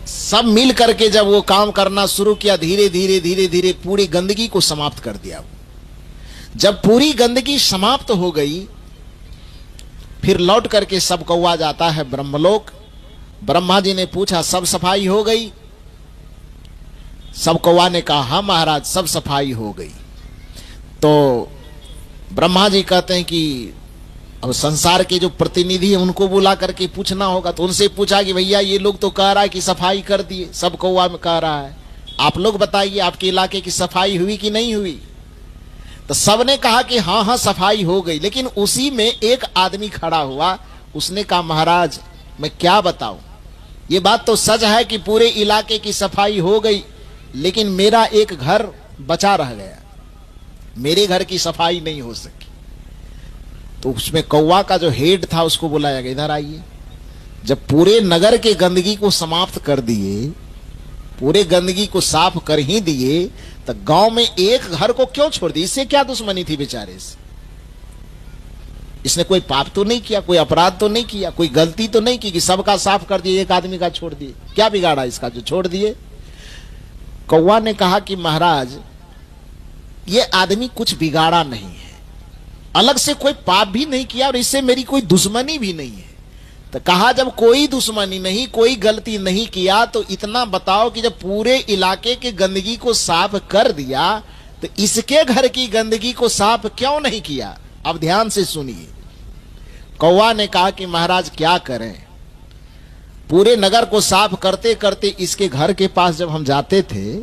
सब मिल करके जब वो काम करना शुरू किया, धीरे धीरे धीरे धीरे पूरी गंदगी को समाप्त कर दिया। जब पूरी गंदगी समाप्त हो गई, फिर लौट करके सब कौवा जाता है ब्रह्मलोक। ब्रह्मा जी ने पूछा सब सफाई हो गई? सब कौवा ने कहा हाँ महाराज सब सफाई हो गई। तो ब्रह्मा जी कहते हैं कि अब संसार के जो प्रतिनिधि हैं उनको बुला करके पूछना होगा। तो उनसे पूछा कि भैया ये लोग तो कह रहा है कि सफाई कर दिए, सब कौवा में कह रहा है, आप लोग बताइए आपके इलाके की सफाई हुई कि नहीं हुई? तो सबने कहा कि हाँ हाँ सफाई हो गई। लेकिन उसी में एक आदमी खड़ा हुआ, उसने कहा महाराज मैं क्या बताऊं, ये बात तो सच है कि पूरे इलाके की सफाई हो गई, लेकिन मेरा एक घर बचा रह गया, मेरे घर की सफाई नहीं हो सकी। तो उसमें कौवा का जो हेड था उसको बुलाया गया, इधर आइए। जब पूरे नगर के गंदगी को समाप्त कर दिए, पूरे गंदगी को साफ कर ही दिए, तो गांव में एक घर को क्यों छोड़ दिए? इससे क्या दुश्मनी थी बेचारे से? इसने कोई पाप तो नहीं किया, कोई अपराध तो नहीं किया, कोई गलती तो नहीं की कि सबका साफ कर दिए, एक आदमी का छोड़ दिए। क्या बिगाड़ा इसका जो छोड़ दिए? कौवा ने कहा कि महाराज, ये आदमी कुछ बिगाड़ा नहीं है, अलग से कोई पाप भी नहीं किया और इससे मेरी कोई दुश्मनी भी नहीं है। तो कहा जब कोई दुश्मनी नहीं, कोई गलती नहीं किया, तो इतना बताओ कि जब पूरे इलाके के गंदगी को साफ कर दिया, तो इसके घर की गंदगी को साफ क्यों नहीं किया? अब ध्यान से सुनिए। कौवा ने कहा कि महाराज क्या करें, पूरे नगर को साफ करते करते इसके घर के पास जब हम जाते थे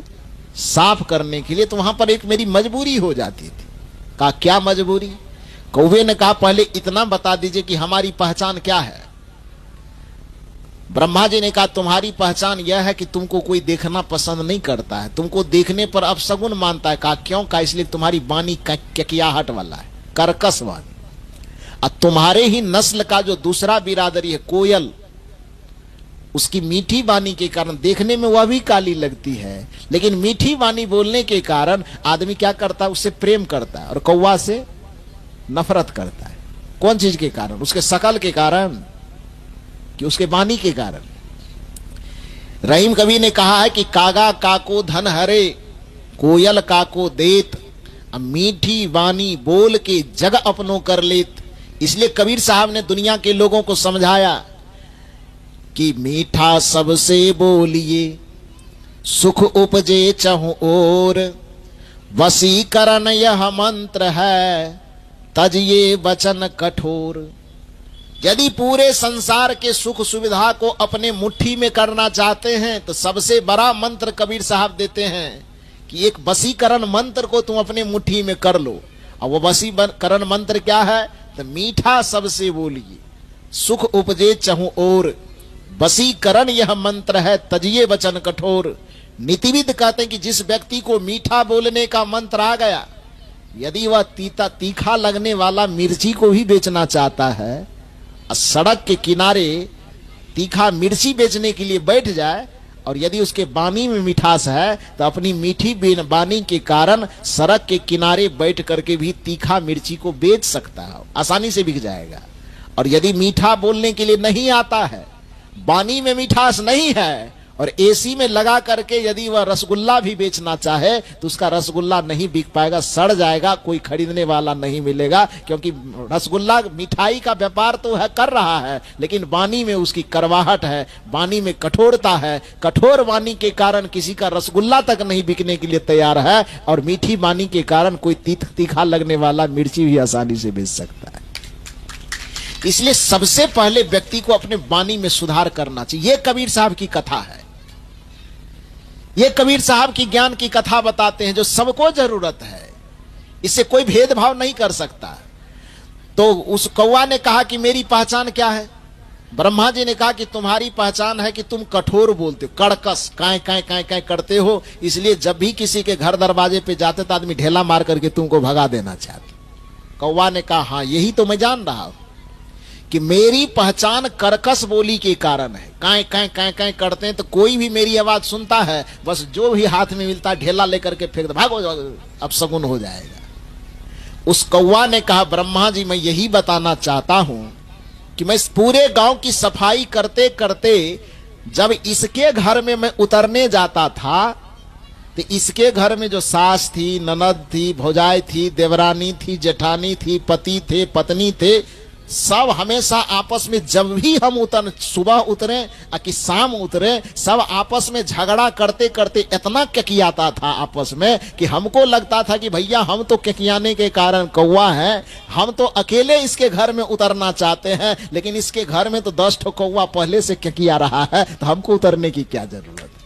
साफ करने के लिए, तो वहां पर एक मेरी मजबूरी हो जाती थी। कहा क्या मजबूरी? कौवे ने कहा पहले इतना बता दीजिए कि हमारी पहचान क्या है। ब्रह्मा जी ने कहा तुम्हारी पहचान यह है कि तुमको कोई देखना पसंद नहीं करता है, तुमको देखने पर अपशगुन मानता है। कहा क्यों? कहा इसलिए तुम्हारी वाणी ककियाहट वाला है, कर्कश वाणी। और तुम्हारे ही नस्ल का जो दूसरा बिरादरी है कोयल, उसकी मीठी वाणी के कारण देखने में वह भी काली लगती है, लेकिन मीठी वाणी बोलने के कारण आदमी क्या करता है? उससे प्रेम करता है, और कौवा से नफरत करता है। कौन चीज के कारण? उसके शकल के कारण कि उसके वाणी के कारण? रहीम कवि ने कहा है कि कागा काको धन हरे, कोयल काको देत, मीठी वाणी बोल के जग अपनों कर लेत। इसलिए कबीर साहब ने दुनिया के लोगों को समझाया कि मीठा सबसे बोलिए, सुख उपजे चहुं ओर, वसीकरण यह मंत्र है, तजिए वचन कठोर। यदि पूरे संसार के सुख सुविधा को अपने मुट्ठी में करना चाहते हैं, तो सबसे बड़ा मंत्र कबीर साहब देते हैं कि एक वसीकरण मंत्र को तुम अपने मुट्ठी में कर लो। और वो वसीकरण मंत्र क्या है? तो मीठा सबसे बोलिए, सुख उपजे चहुं ओर, वसीकरण यह मंत्र है, तजिए वचन कठोर। नीतिविद कहते हैं कि जिस व्यक्ति को मीठा बोलने का मंत्र आ गया, यदि वह तीखा लगने वाला मिर्ची को भी बेचना चाहता है, सड़क के किनारे तीखा मिर्ची बेचने के लिए बैठ जाए, और यदि उसके वाणी में मिठास है, तो अपनी मीठी वाणी के कारण सड़क के किनारे बैठ करके भी तीखा मिर्ची को बेच सकता है, आसानी से बिक जाएगा। और यदि मीठा बोलने के लिए नहीं आता है, वाणी में मिठास नहीं है, और एसी में लगा करके यदि वह रसगुल्ला भी बेचना चाहे, तो उसका रसगुल्ला नहीं बिक पाएगा, सड़ जाएगा, कोई खरीदने वाला नहीं मिलेगा। क्योंकि रसगुल्ला मिठाई का व्यापार तो है, कर रहा है, लेकिन वाणी में उसकी करवाहट है, वाणी में कठोरता है। कठोर वाणी के कारण किसी का रसगुल्ला तक नहीं बिकने के लिए तैयार है, और मीठी वाणी के कारण कोई तीखा लगने वाला मिर्ची भी आसानी से बेच सकता है। इसलिए सबसे पहले व्यक्ति को अपने वाणी में सुधार करना चाहिए। यह कबीर साहब की कथा है, ये कबीर साहब की ज्ञान की कथा बताते हैं जो सबको जरूरत है, इससे कोई भेदभाव नहीं कर सकता। तो उस कौवा ने कहा कि मेरी पहचान क्या है? ब्रह्मा जी ने कहा कि तुम्हारी पहचान है कि तुम कठोर बोलते हो, कड़कस काय काय काय काय करते हो, इसलिए जब भी किसी के घर दरवाजे पे जाते तो आदमी ढेला मार करके तुमको भगा देना चाहते। कौवा ने कहा हाँ यही तो मैं जान रहा हूं कि मेरी पहचान कर्कश बोली के कारण है। काय काय काय काय करते हैं तो कोई भी मेरी आवाज सुनता है, बस जो भी हाथ में मिलता है ढेला लेकर के फेंक दो, भागो अब शगुन हो जाएगा। उस कौवा ने कहा ब्रह्मा जी मैं यही बताना चाहता हूं कि मैं इस पूरे गांव की सफाई करते करते जब इसके घर में मैं उतरने जाता था, तो इसके घर में जो सास थी, ननद थी, भौजाई थी, देवरानी थी, जेठानी थी, पति थे, पत्नी थे, सब हमेशा आपस में जब भी हम सुबह उतरे कि शाम उतरे, सब आपस में झगड़ा करते करते इतना ककियाता था आपस में कि हमको लगता था कि भैया हम तो ककियाने के कारण कौवा है, हम तो अकेले इसके घर में उतरना चाहते हैं, लेकिन इसके घर में तो 10 ठो कौवा पहले से ककिया रहा है, तो हमको उतरने की क्या जरूरत है।